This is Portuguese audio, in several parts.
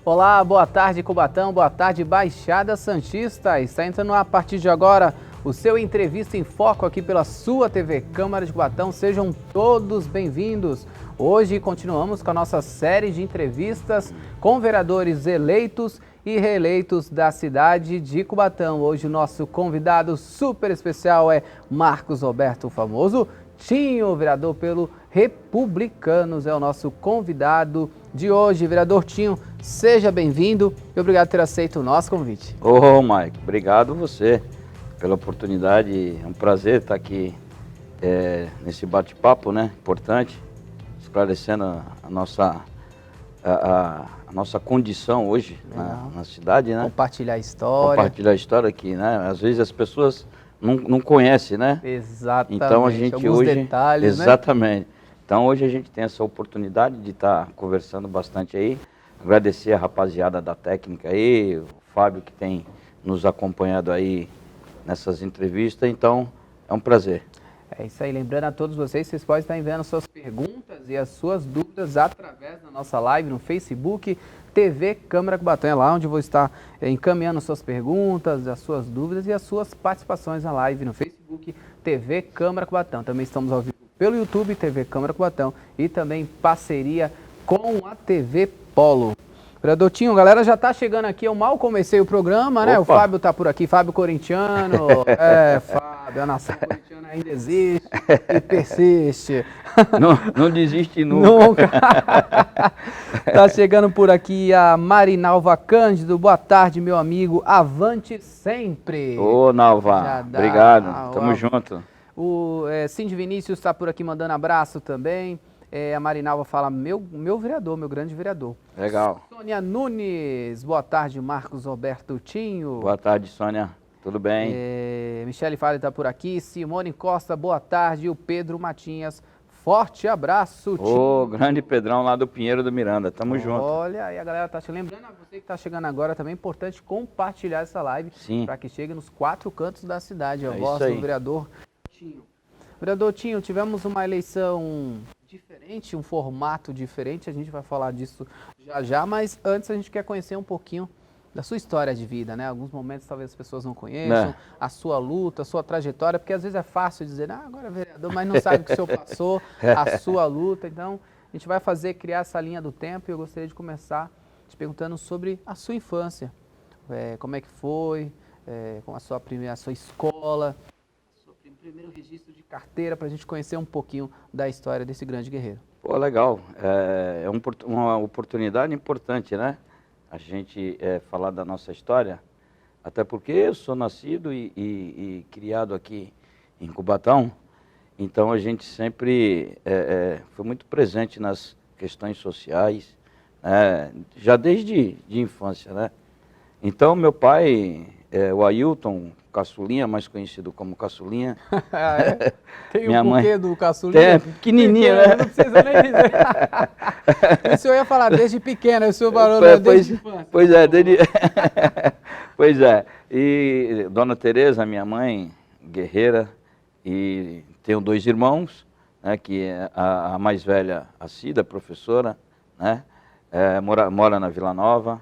Olá, boa tarde Cubatão, boa tarde Baixada Santista. Está entrando a partir de agora o seu Entrevista em Foco aqui pela sua TV Câmara de Cubatão. Sejam todos bem-vindos. Hoje continuamos com a nossa série de entrevistas com vereadores eleitos e reeleitos da cidade de Cubatão. Hoje o nosso convidado super especial é Marcos Roberto, o famoso Tinho, vereador pelo Republicanos, é o nosso convidado de hoje. Vereador Tinho, seja bem-vindo e obrigado por ter aceito o nosso convite. Ô, Mike, obrigado você pela oportunidade. É um prazer estar aqui nesse bate-papo, né? Importante, esclarecendo a nossa condição hoje na cidade, né? Compartilhar a história. Compartilhar a história aqui, né? Às vezes as pessoas não conhecem, né? Exatamente. Então a gente alguns hoje... detalhes, exatamente. Né? Então hoje a gente tem essa oportunidade de estar conversando bastante aí. Agradecer a rapaziada da técnica aí, o Fábio que tem nos acompanhado aí nessas entrevistas. Então é um prazer. É isso aí, lembrando a todos vocês podem estar enviando suas perguntas e as suas dúvidas através da nossa live no Facebook, TV Câmara Cubatão. É lá onde eu vou estar encaminhando suas perguntas, as suas dúvidas e as suas participações na live no Facebook, TV Câmara Cubatão. Também estamos ao vivo pelo YouTube, TV Câmara Cubatão, e também parceria com a TV Polo. Vereador Tinho, a galera já tá chegando aqui, eu mal comecei o programa, né? O Fábio tá por aqui, Fábio corintiano, Fábio, a nação corintiana ainda existe e persiste. Não desiste nunca. Tá chegando por aqui a Marinalva Cândido, boa tarde, meu amigo, avante sempre. Ô, Nalva, obrigado, tamo junto. O Cindy Vinícius tá por aqui mandando abraço também. A Marinalva fala, meu vereador, meu grande vereador. Legal. Sônia Nunes, boa tarde, Marcos Roberto Tinho. Boa tarde, Sônia, tudo bem? Michele Fale está por aqui, Simone Costa, boa tarde, e o Pedro Matinhas, forte abraço, Tinho. Ô, grande Pedrão lá do Pinheiro do Miranda, tamo junto. Olha, aí a galera tá te lembrando, você que tá chegando agora também é importante compartilhar essa live para que chegue nos 4 cantos da cidade, a voz do vereador Tinho. Vereador Tinho, tivemos uma eleição diferente, um formato diferente, a gente vai falar disso já, mas antes a gente quer conhecer um pouquinho da sua história de vida, né? Alguns momentos talvez as pessoas não conheçam, a sua luta, a sua trajetória, porque às vezes é fácil dizer, agora é vereador, mas não sabe o que o senhor passou, a sua luta. Então, a gente vai criar essa linha do tempo e eu gostaria de começar te perguntando sobre a sua infância. Como é que foi, com a sua escola, primeiro registro de carteira, para a gente conhecer um pouquinho da história desse grande guerreiro. Pô, legal. É uma oportunidade importante, né? A gente falar da nossa história, até porque eu sou nascido e criado aqui em Cubatão, então a gente sempre foi muito presente nas questões sociais, já desde de infância, né? Então, meu pai, o Ailton Caçulinha, mais conhecido como Caçulinha. Tem um porquê do Caçulinha? Pequenininho, né? Não precisa nem dizer. O senhor ia falar desde pequeno, o senhor falou desde infância. Pois é. E Dona Tereza, minha mãe, guerreira, e tenho 2 irmãos, né, que é a mais velha, a Cida, professora, né, mora na Vila Nova,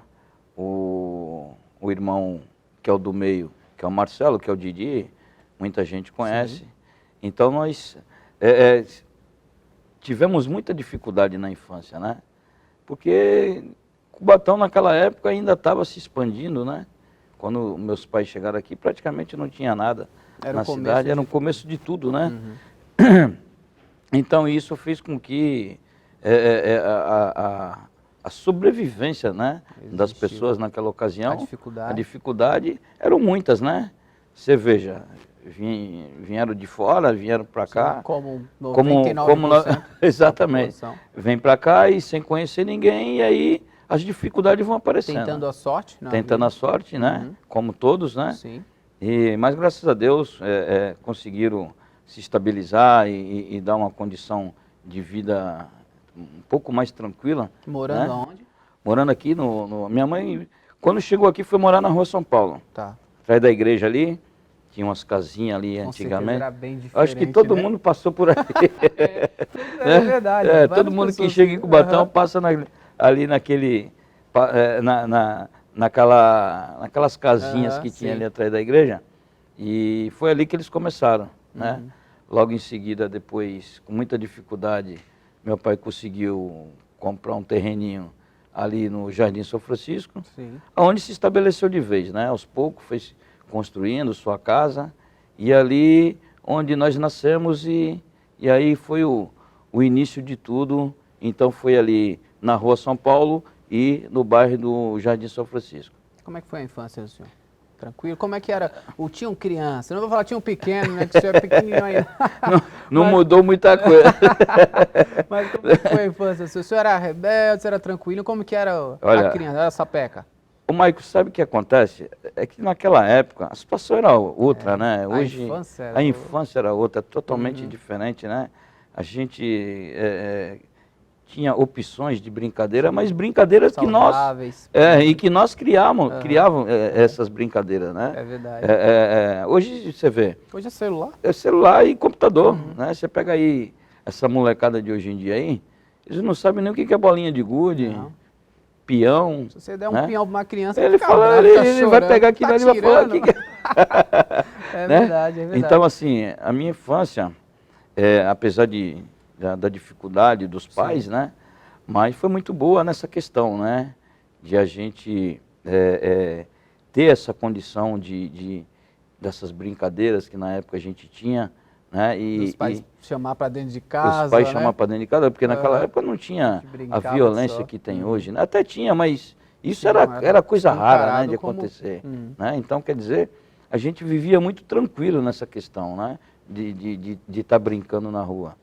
o irmão que é o do meio, que é o Marcelo, que é o Didi, muita gente conhece. Sim. Então nós tivemos muita dificuldade na infância, né? Porque Cubatão naquela época ainda estava se expandindo, né? Quando meus pais chegaram aqui, praticamente não tinha nada na cidade, era o começo de tudo, né? Uhum. Então isso fez com que a sobrevivência, né, das pessoas naquela ocasião, a dificuldade eram muitas, né? Você veja, vieram de fora, vieram para cá, como 99%. Exatamente, vem para cá e sem conhecer ninguém, e aí as dificuldades vão aparecendo. Tentando a sorte. Tentando a sorte, né? Uhum. Como todos, né? Sim. Mas graças a Deus conseguiram se estabilizar e dar uma condição de vida um pouco mais tranquila. Morando aonde? Morando aqui minha mãe, quando chegou aqui, foi morar na Rua São Paulo. Tá. Atrás da igreja ali, tinha umas casinhas ali antigamente. Era bem diferente, acho que todo mundo passou por ali. É verdade. Todo mundo que chega em Cubatão passa ali naquelas casinhas que tinha ali atrás da igreja, e foi ali que eles começaram, né? Logo em seguida, depois, com muita dificuldade, meu pai conseguiu comprar um terreninho ali no Jardim São Francisco, onde se estabeleceu de vez, né? Aos poucos foi construindo sua casa, e ali onde nós nascemos, e aí foi o início de tudo. Então foi ali na Rua São Paulo e no bairro do Jardim São Francisco. Como é que foi a infância do senhor? Tranquilo? Como é que era? Tinha um criança, não vou falar tinha um pequeno, né, que o senhor é pequenininho ainda. Não mudou muita coisa. Mas como é que foi a infância? O senhor era rebelde, o senhor era tranquilo? Como que era a criança? Era sapeca? O Maico, sabe o que acontece? É que naquela época a situação era outra, né? Hoje a infância era outra, totalmente diferente, né? A gente tinha opções de brincadeira, mas brincadeiras saudáveis, e que nós criávamos essas brincadeiras, né? É verdade. Hoje você vê. Hoje é celular. É celular e computador, né? Você pega aí essa molecada de hoje em dia aí, eles não sabem nem o que é bolinha de gude, peão. Se você der um peão para uma criança, ele fala, ele vai pegar aquilo ali e vai falar que é verdade, é verdade. Então, assim, a minha infância, apesar da dificuldade dos pais, né? Mas foi muito boa nessa questão, né? De a gente ter essa condição dessas brincadeiras que na época a gente tinha, né? Os pais chamar para dentro de casa, os pais chamar para dentro de casa, porque naquela época não tinha a violência que tem hoje, né? Até tinha, mas isso era coisa rara, né, de acontecer, né? Então, quer dizer, a gente vivia muito tranquilo nessa questão, né? De estar brincando na rua.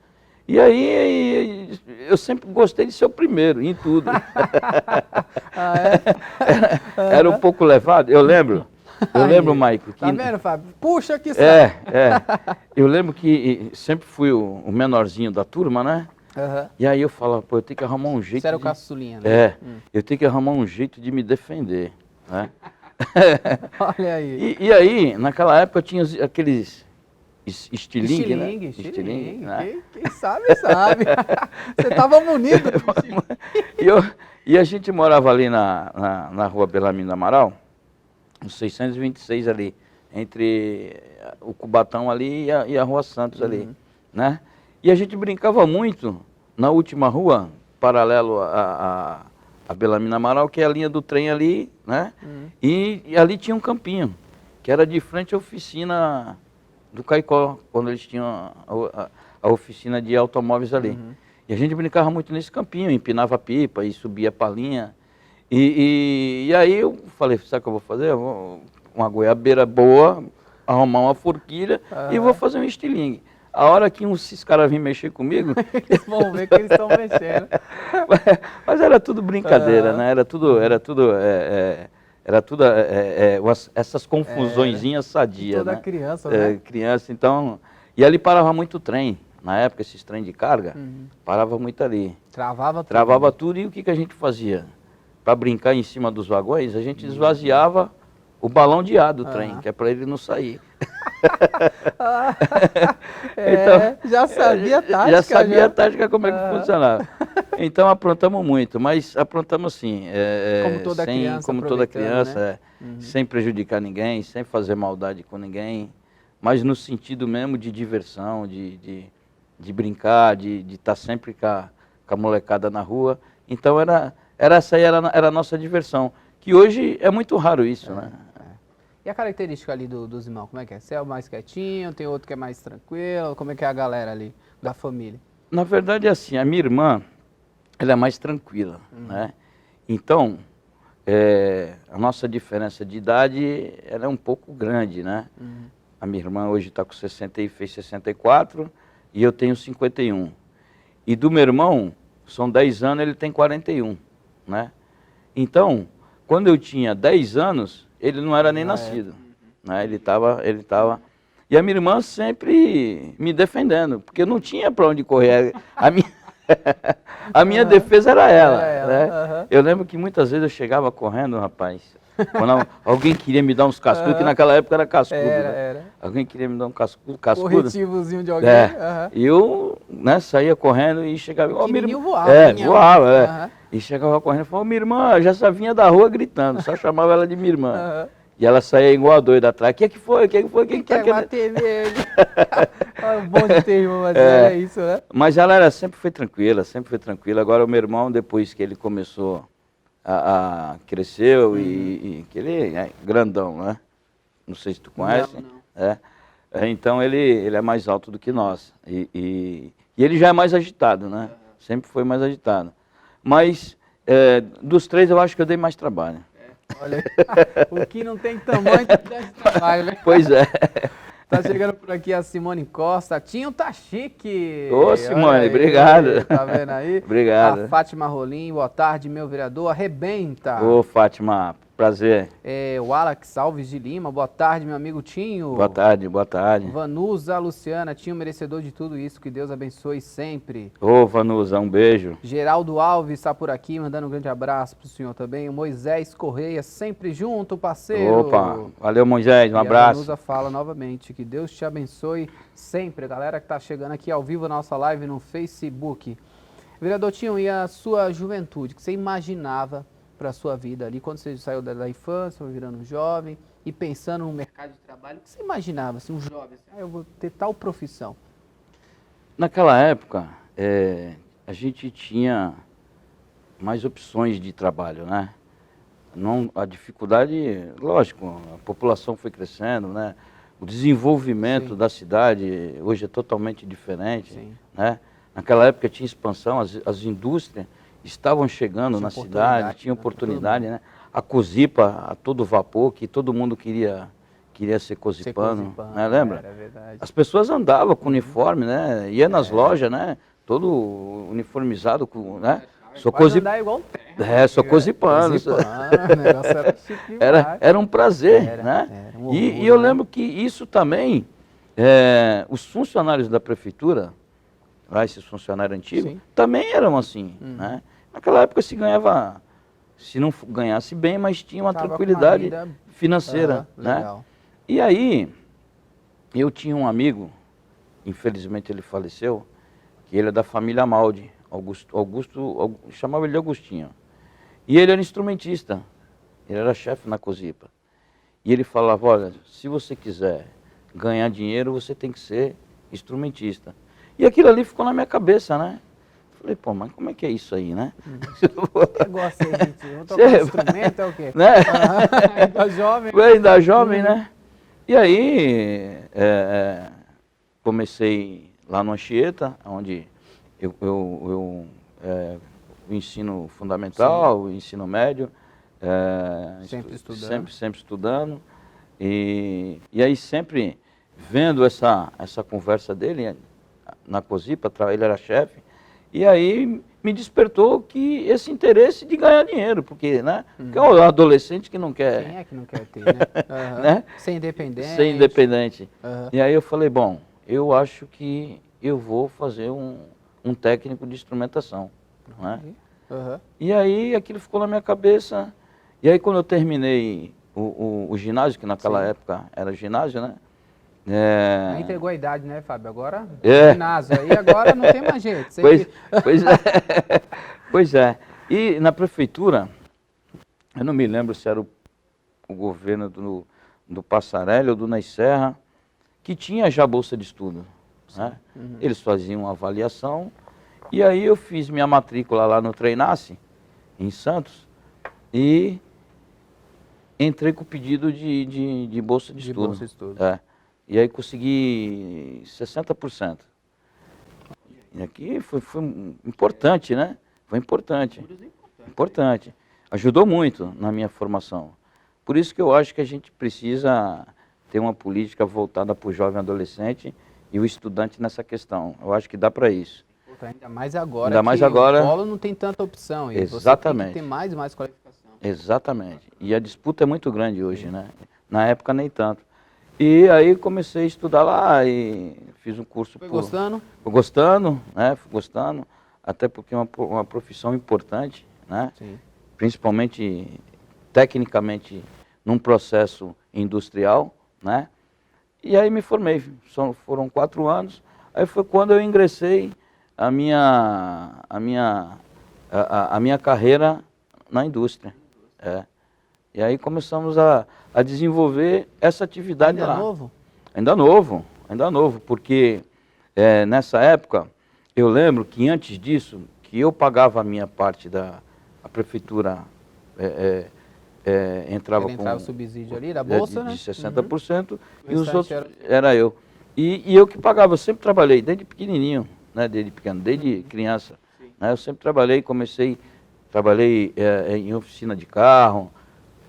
E aí, eu sempre gostei de ser o primeiro, em tudo. Era um pouco levado, eu lembro. Eu lembro, Maico, que... Tá vendo, Fábio? Puxa que sabe. Eu lembro que sempre fui o menorzinho da turma, né? E aí eu falava, pô, eu tenho que arrumar um jeito. Você era o caçulinha, né? Eu tenho que arrumar um jeito de me defender, né? Olha aí. E aí, naquela época, tinha aqueles estilingue, né? Estilingue, né? Quem sabe, sabe. Você estava munido. E a gente morava ali na rua Bellarmino Amaral, no 626 ali, entre o Cubatão ali e a Rua Santos ali, né? E a gente brincava muito na última rua, paralelo a Bellarmino Amaral, que é a linha do trem ali, né? E ali tinha um campinho, que era de frente à oficina do Caicó, quando eles tinham a oficina de automóveis ali. E a gente brincava muito nesse campinho, empinava pipa e subia palinha. E aí eu falei, sabe o que eu vou fazer? Eu vou uma goiabeira boa, arrumar uma forquilha e vou fazer um estilingue. A hora que esses caras vêm mexer comigo... Eles vão ver que eles estão mexendo. Mas era tudo brincadeira, né? Era tudo essas confusõezinhas sadias, toda né? Criança, né? Criança, então... E ali parava muito trem. Na época, esses trem de carga, parava muito ali. Travava tudo. E o que a gente fazia? Para brincar em cima dos vagões, a gente esvaziava o balão de ar do trem, que é para ele não sair. Então, já sabia a tática. Já sabia a tática como é que funcionava. Então aprontamos muito, mas aprontamos assim, como toda criança, né? Sem prejudicar ninguém, sem fazer maldade com ninguém, mas no sentido mesmo de diversão, de brincar, de estar sempre com a molecada na rua. Então essa aí era a nossa diversão, que hoje é muito raro isso, né? E a característica ali dos irmãos, como é que é? Você é o mais quietinho, tem outro que é mais tranquilo, como é que é a galera ali da família? Na verdade é assim, a minha irmã, ela é mais tranquila, né? Então, a nossa diferença de idade, ela é um pouco grande, né? A minha irmã hoje está com 60 e fez 64, e eu tenho 51. E do meu irmão, são 10 anos, ele tem 41, né? Então, quando eu tinha 10 anos, ele não era nem nascido, né? Ele estava... E a minha irmã sempre me defendendo, porque eu não tinha para onde correr. A minha defesa era ela, né? Eu lembro que muitas vezes eu chegava correndo, rapaz, quando alguém queria me dar uns cascudos, que naquela época era cascudo, né? Alguém queria me dar um cascudo. Corretivozinho de alguém. Eu, né, saía correndo e chegava... Voava. E chegava correndo e falava, minha irmã, já vinha da rua gritando, só chamava ela de minha irmã. E ela saía igual a doida atrás. O que foi? Quem quer bater nele? O bom de ter irmão, mas era isso, né? Mas ela sempre foi tranquila, sempre foi tranquila. Agora o meu irmão, depois que ele começou cresceu e que ele é grandão, né? Não sei se tu conhece. Não. Então ele é mais alto do que nós. E ele já é mais agitado, né? Sempre foi mais agitado. Mas dos três eu acho que eu dei mais trabalho. Olha, o que não tem tamanho dá trabalho, né? Pois é. Tá chegando por aqui a Simone Costa. Tinho tá chique. Ô, Simone, obrigado. Tá vendo aí? Obrigado. A Fátima Rolim, boa tarde, meu vereador. Arrebenta. Ô, Fátima, prazer. O Alex Alves de Lima, boa tarde, meu amigo Tinho. Boa tarde, boa tarde. Vanusa Luciana, Tinho, merecedor de tudo isso, que Deus abençoe sempre. Ô, Vanusa, um beijo. Geraldo Alves está por aqui, mandando um grande abraço pro senhor também. O Moisés Correia, sempre junto, parceiro. Opa, valeu, Moisés, um abraço. A Vanusa fala novamente, que Deus te abençoe sempre. Galera que tá chegando aqui ao vivo na nossa live no Facebook. Vereador Tinho, e a sua juventude, que você imaginava para a sua vida ali, quando você saiu da infância, foi virando um jovem e pensando no mercado de trabalho, o que você imaginava, assim, um jovem, assim, eu vou ter tal profissão? Naquela época, a gente tinha mais opções de trabalho, né? Não, a dificuldade, lógico, a população foi crescendo, né? O desenvolvimento da cidade hoje é totalmente diferente, né? Naquela época tinha expansão, as indústrias estavam chegando na cidade, tinha oportunidade, né? A Cozipa, a todo vapor, que todo mundo queria ser cozipano, né? Lembra? Era verdade. As pessoas andavam com uniforme, né? Ia nas lojas, né? Todo uniformizado, né? Sou cozipano. Igual terra, sou cozipano. Era um prazer, né? E eu lembro que isso também, os funcionários da prefeitura, esses funcionários antigos, também eram assim, né? Naquela época se ganhava, se não ganhasse bem, mas tinha uma tranquilidade financeira, né? Legal. E aí, eu tinha um amigo, infelizmente ele faleceu, que ele é da família Maldi, Augusto, chamava ele de Agostinho. E ele era instrumentista, ele era chefe na Cozipa. E ele falava, olha, se você quiser ganhar dinheiro, você tem que ser instrumentista. E aquilo ali ficou na minha cabeça, né? Falei, pô, mas como é que é isso aí, né? Que negócio aí, gente? Vou tocar instrumento, é o quê? Né? Ainda jovem. Ainda jovem, né? E aí, comecei lá no Anchieta, onde eu ensino fundamental, ensino médio. Sempre estudando. Sempre estudando. E aí sempre vendo essa conversa dele na Cozipa, ele era chefe, e aí me despertou que esse interesse de ganhar dinheiro, porque, né? Porque é um adolescente que não quer... Quem é que não quer ter, né? né? Ser independente. Ser independente. E aí eu falei, bom, eu acho que eu vou fazer um técnico de instrumentação, né? E aí aquilo ficou na minha cabeça, e aí quando eu terminei o ginásio, que naquela época era ginásio, né? Aí entregou a idade, né, Fábio? Agora, ginásio aí, agora não tem mais jeito. Pois é. E na prefeitura, eu não me lembro se era o governo do Passarelli ou do Ney Serra, que tinha já bolsa de estudo, né? Eles faziam uma avaliação, e aí eu fiz minha matrícula lá no Treinace, em Santos, e entrei com o pedido de bolsa de estudo. Bolsa de estudo. E aí consegui 60%. E aqui foi importante, né? Foi importante. Importante. Ajudou muito na minha formação. Por isso que eu acho que a gente precisa ter uma política voltada para o jovem adolescente e o estudante nessa questão. Eu acho que dá para isso. Ainda mais agora. Ainda mais agora. O polo não tem tanta opção. E exatamente. Você tem que ter mais e mais qualificação. Exatamente. E a disputa é muito grande hoje, né? Na época nem tanto. E aí comecei a estudar lá e fiz um curso. Gostando? Fui gostando, né? Fui gostando, até porque é uma profissão importante, né? Sim. Principalmente tecnicamente num processo industrial, né? E aí me formei. Foram 4 anos. Aí foi quando eu ingressei a minha a minha carreira na indústria. E aí começamos a desenvolver essa atividade lá. Ainda novo, porque nessa época, eu lembro que antes disso, que eu pagava a minha parte a prefeitura entrava com o subsídio ali da bolsa, de 60%, e os outros era eu. E eu que pagava, eu sempre trabalhei, desde pequenininho, né, desde criança. Né, eu sempre trabalhei, trabalhei em oficina de carro,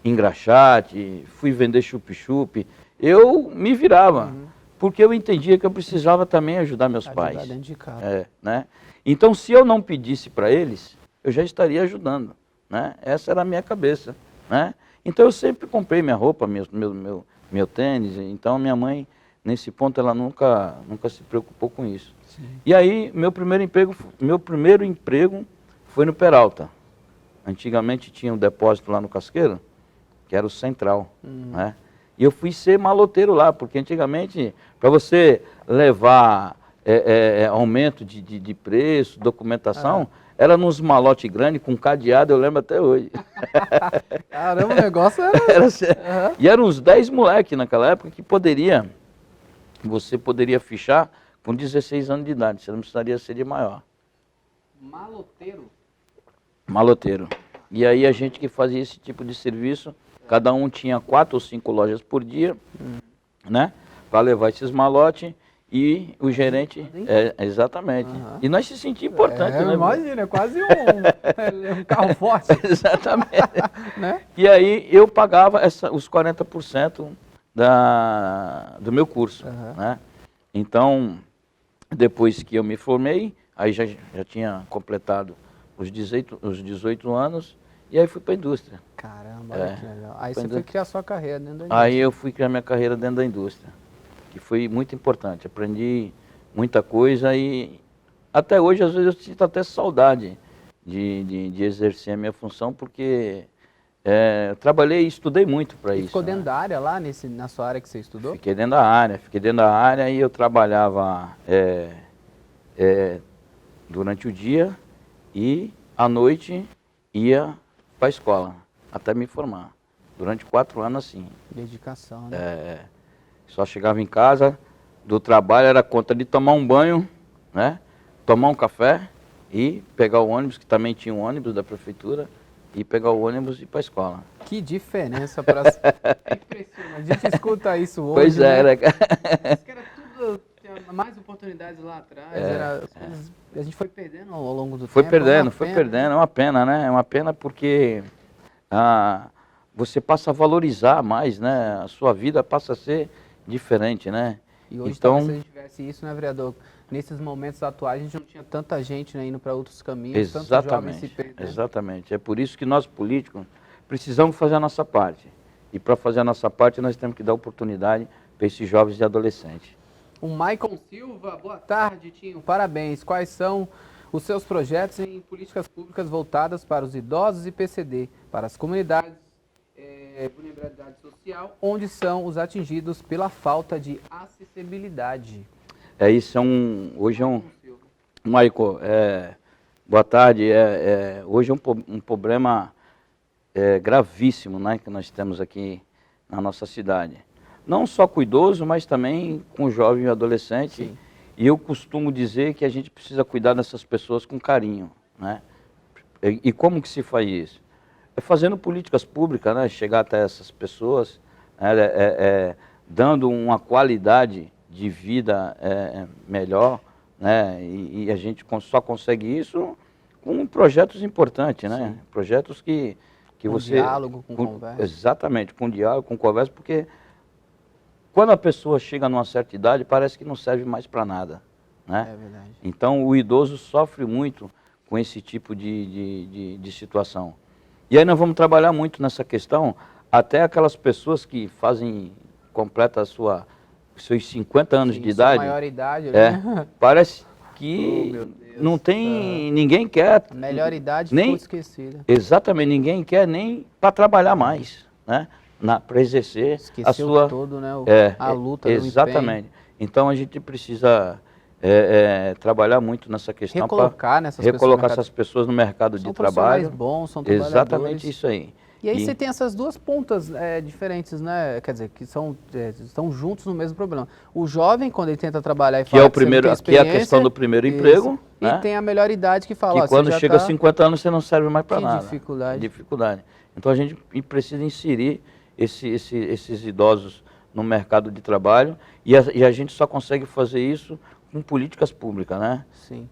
engraxate, fui vender chup-chup. Eu me virava, porque eu entendia que eu precisava também ajudar meus pais. Dentro de casa. Né? Então, se eu não pedisse para eles, eu já estaria ajudando. Né? Essa era a minha cabeça. Né? Então, eu sempre comprei minha roupa, meu tênis. Então, minha mãe, nesse ponto, ela nunca se preocupou com isso. Sim. E aí, meu primeiro emprego foi no Peralta. Antigamente tinha um depósito lá no Casqueiro, que era o Central. Né? E eu fui ser maloteiro lá, porque antigamente, para você levar aumento de preço, documentação, era nos malotes grandes, com cadeado, eu lembro até hoje. Caramba, o negócio era... E eram uns 10 moleques naquela época que você poderia fichar com 16 anos de idade, você não precisaria ser de maior. Maloteiro? Maloteiro. E aí a gente que fazia esse tipo de serviço, cada um tinha 4 ou 5 lojas por dia, né? Para levar esses malotes e o gerente... exatamente. E nós se sentimos importantes, né? Imagina, é quase um carro forte. Exatamente. Né? E aí eu pagava os 40% do meu curso. Né? Então, depois que eu me formei, aí já tinha completado os 18 anos, e aí fui para a indústria. Caramba, que legal. Aí você foi criar sua carreira dentro da indústria. Aí eu fui criar minha carreira dentro da indústria, que foi muito importante. Aprendi muita coisa e até hoje, às vezes, eu sinto até saudade de exercer a minha função, porque trabalhei e estudei muito para isso. Ficou dentro da área lá, na sua área que você estudou? Fiquei dentro da área e eu trabalhava durante o dia e à noite ia para a escola, até me formar. Durante 4 anos, assim. Dedicação, né? Só chegava em casa, do trabalho era conta de tomar um banho, né? Tomar um café e pegar o ônibus, que também tinha um ônibus da prefeitura, e pegar o ônibus e ir para a escola. Que diferença para... É impressionante, a gente escuta isso hoje, Pois é, né? Parece que era tudo... mais oportunidades lá atrás, a gente foi perdendo ao longo do tempo. Foi perdendo, é uma pena, né? É uma pena porque você passa a valorizar mais, né? A sua vida passa a ser diferente, né? E hoje, talvez, se a gente tivesse isso, né, vereador? Nesses momentos atuais, a gente não tinha tanta gente, né, indo para outros caminhos, tantos jovens se perdendo. Exatamente, é por isso que nós políticos precisamos fazer a nossa parte. E para fazer a nossa parte, nós temos que dar oportunidade para esses jovens e adolescentes. O Maicon Silva, boa tarde, Tinho, parabéns. Quais são os seus projetos em políticas públicas voltadas para os idosos e PCD, para as comunidades, vulnerabilidade social, onde são os atingidos pela falta de acessibilidade? Hoje é um... Maicon, boa tarde. Hoje é um problema gravíssimo, né, que nós temos aqui na nossa cidade. Não só com o idoso, mas também com o jovem e o adolescente. Sim. E eu costumo dizer que a gente precisa cuidar dessas pessoas com carinho. Né? E como que se faz isso? Fazendo políticas públicas, né? Chegar até essas pessoas, dando uma qualidade de vida melhor. Né? E a gente só consegue isso com projetos importantes, né? Projetos que você... diálogo, com conversa. Exatamente, com diálogo, com conversa, porque... Quando a pessoa chega numa certa idade, parece que não serve mais para nada. Né? É verdade. Então, o idoso sofre muito com esse tipo de situação. E aí nós vamos trabalhar muito nessa questão, até aquelas pessoas que completam seus 50 anos de idade. Maioridade, né? Parece que não tem... Ninguém quer... Melhor idade ficou esquecida. Exatamente, ninguém quer nem para trabalhar mais, né? Para exercer a sua... todo, né? A luta, exatamente. Então a gente precisa trabalhar muito nessa questão para recolocar essas pessoas no mercado de trabalho. São bons, são trabalhadores. Exatamente isso aí. E aí você tem essas duas pontas diferentes, né? Quer dizer, que estão juntos no mesmo problema. O jovem, quando ele tenta trabalhar e fala que é a questão do primeiro emprego, né? E tem a melhor idade que fala, que quando chega a 50 anos você não serve mais para nada. Dificuldade. Então a gente precisa inserir esses idosos no mercado de trabalho e a gente só consegue fazer isso com políticas públicas, né? Sim.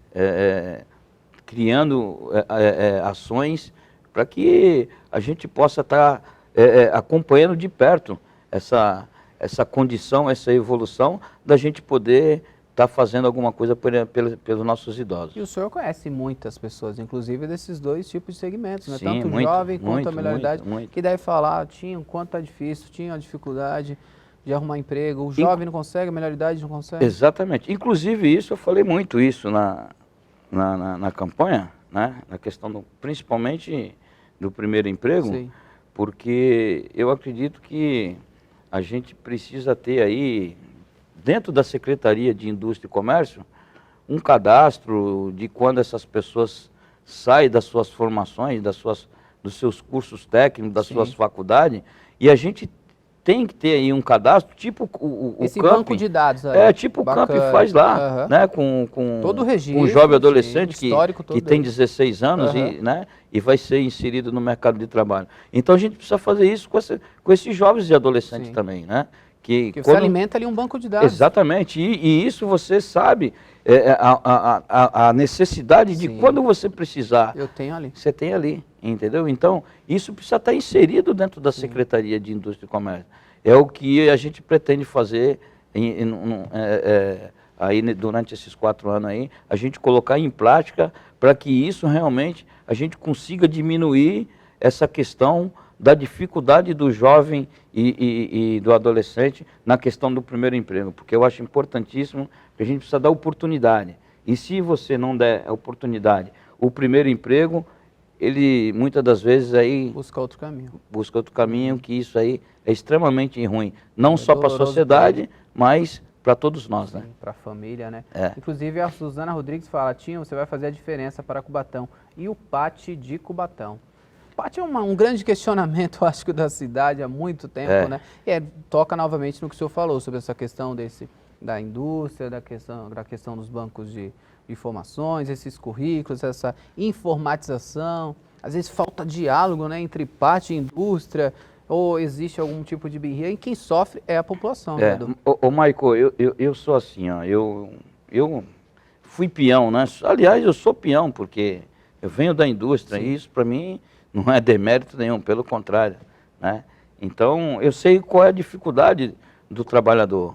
Criando ações para que a gente possa estar acompanhando de perto essa condição, essa evolução da gente poder estar fazendo alguma coisa pelos nossos idosos. E o senhor conhece muitas pessoas, inclusive desses dois tipos de segmentos, né? Sim, Tanto o jovem quanto a melhor idade, que deve falar, tinha o quanto é difícil, tinha a dificuldade de arrumar emprego, o jovem não consegue, a melhor idade não consegue. Exatamente. Inclusive isso, eu falei muito isso na campanha, né? Na questão principalmente do primeiro emprego, sim, porque eu acredito que a gente precisa ter aí, dentro da Secretaria de Indústria e Comércio, um cadastro de quando essas pessoas saem das suas formações, dos seus cursos técnicos, das, sim, suas faculdades, e a gente tem que ter aí um cadastro, tipo o esse Camp, banco de dados. Aí. Tipo bacana. O Camp faz lá, né, com todo o registro, com um jovem adolescente, sim, que tem 16 anos e vai ser inserido no mercado de trabalho. Então a gente precisa fazer isso com esses jovens e adolescentes, sim, também, né? Que você alimenta ali um banco de dados. Exatamente, e isso você sabe a necessidade, sim, de quando você precisar. Eu tenho ali. Você tem ali, entendeu? Então, isso precisa estar inserido dentro da, sim, Secretaria de Indústria e Comércio. É o que a gente pretende fazer aí durante esses 4 anos aí, a gente colocar em prática para que isso realmente a gente consiga diminuir essa questão da dificuldade do jovem e do adolescente na questão do primeiro emprego, porque eu acho importantíssimo que a gente precisa dar oportunidade. E se você não der a oportunidade, o primeiro emprego, ele muitas das vezes aí busca outro caminho, que isso aí é extremamente ruim, não só para a sociedade, mas para todos nós, né? Para a família, né? Inclusive a Suzana Rodrigues fala, Tinho, você vai fazer a diferença para Cubatão. E o PAT de Cubatão? PAT é um grande questionamento, acho que da cidade há muito tempo, né? E toca novamente no que o senhor falou sobre essa questão da indústria, da questão dos bancos de informações, esses currículos, essa informatização, às vezes falta diálogo, né, entre PAT e indústria, ou existe algum tipo de birria, e quem sofre é a população. Maico, eu sou assim, ó, eu fui peão, né? Aliás, eu sou peão, porque eu venho da indústria, sim, e isso para mim não é demérito nenhum, pelo contrário, né? Então, eu sei qual é a dificuldade do trabalhador.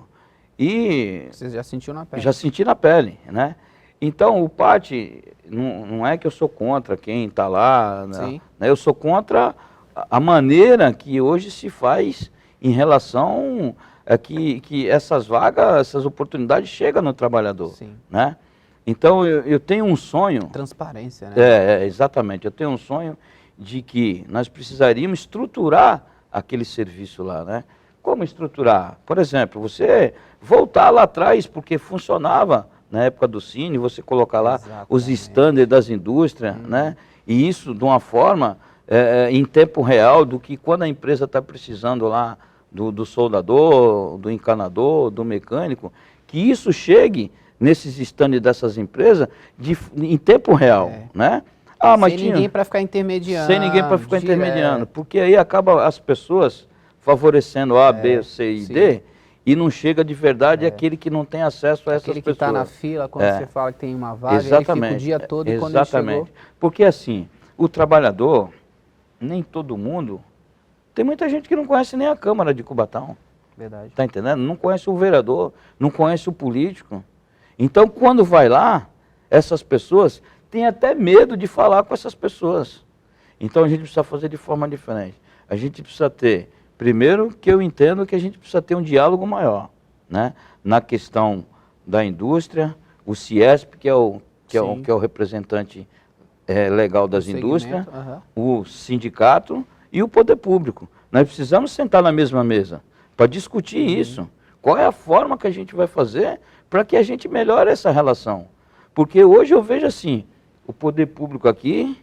E você já sentiu na pele? Já senti na pele, né? Então, o PAT, não é que eu sou contra quem está lá, né? Eu sou contra a maneira que hoje se faz em relação a que essas vagas, essas oportunidades chegam no trabalhador, sim, né? Então, eu tenho um sonho... Transparência, né? Exatamente. Eu tenho um sonho de que nós precisaríamos estruturar aquele serviço lá, né? Como estruturar? Por exemplo, você voltar lá atrás, porque funcionava na época do Cine, você colocar lá, exatamente, os estándares das indústrias, né? E isso de uma forma, em tempo real, do que quando a empresa está precisando lá do soldador, do encanador, do mecânico, que isso chegue nesses estándares dessas empresas em tempo real, né? Sem ninguém para ficar intermediando. Sem ninguém para ficar intermediando, porque aí acaba as pessoas favorecendo A, B, C e D, e não chega de verdade aquele que não tem acesso a essas pessoas. Aquele que está na fila, quando você fala que tem uma vaga, ele fica o dia todo e quando ele chegou... Porque assim, o trabalhador, nem todo mundo... Tem muita gente que não conhece nem a Câmara de Cubatão. Verdade. Tá entendendo? Não conhece o vereador, não conhece o político. Então, quando vai lá, essas pessoas têm até medo de falar com essas pessoas. Então, a gente precisa fazer de forma diferente. A gente precisa ter... Primeiro, que eu entendo que a gente precisa ter um diálogo maior, né? Na questão da indústria, o CIESP, que é o representante legal das indústrias, o sindicato e o poder público. Nós precisamos sentar na mesma mesa para discutir isso. Qual é a forma que a gente vai fazer para que a gente melhore essa relação? Porque hoje eu vejo assim, o poder público aqui,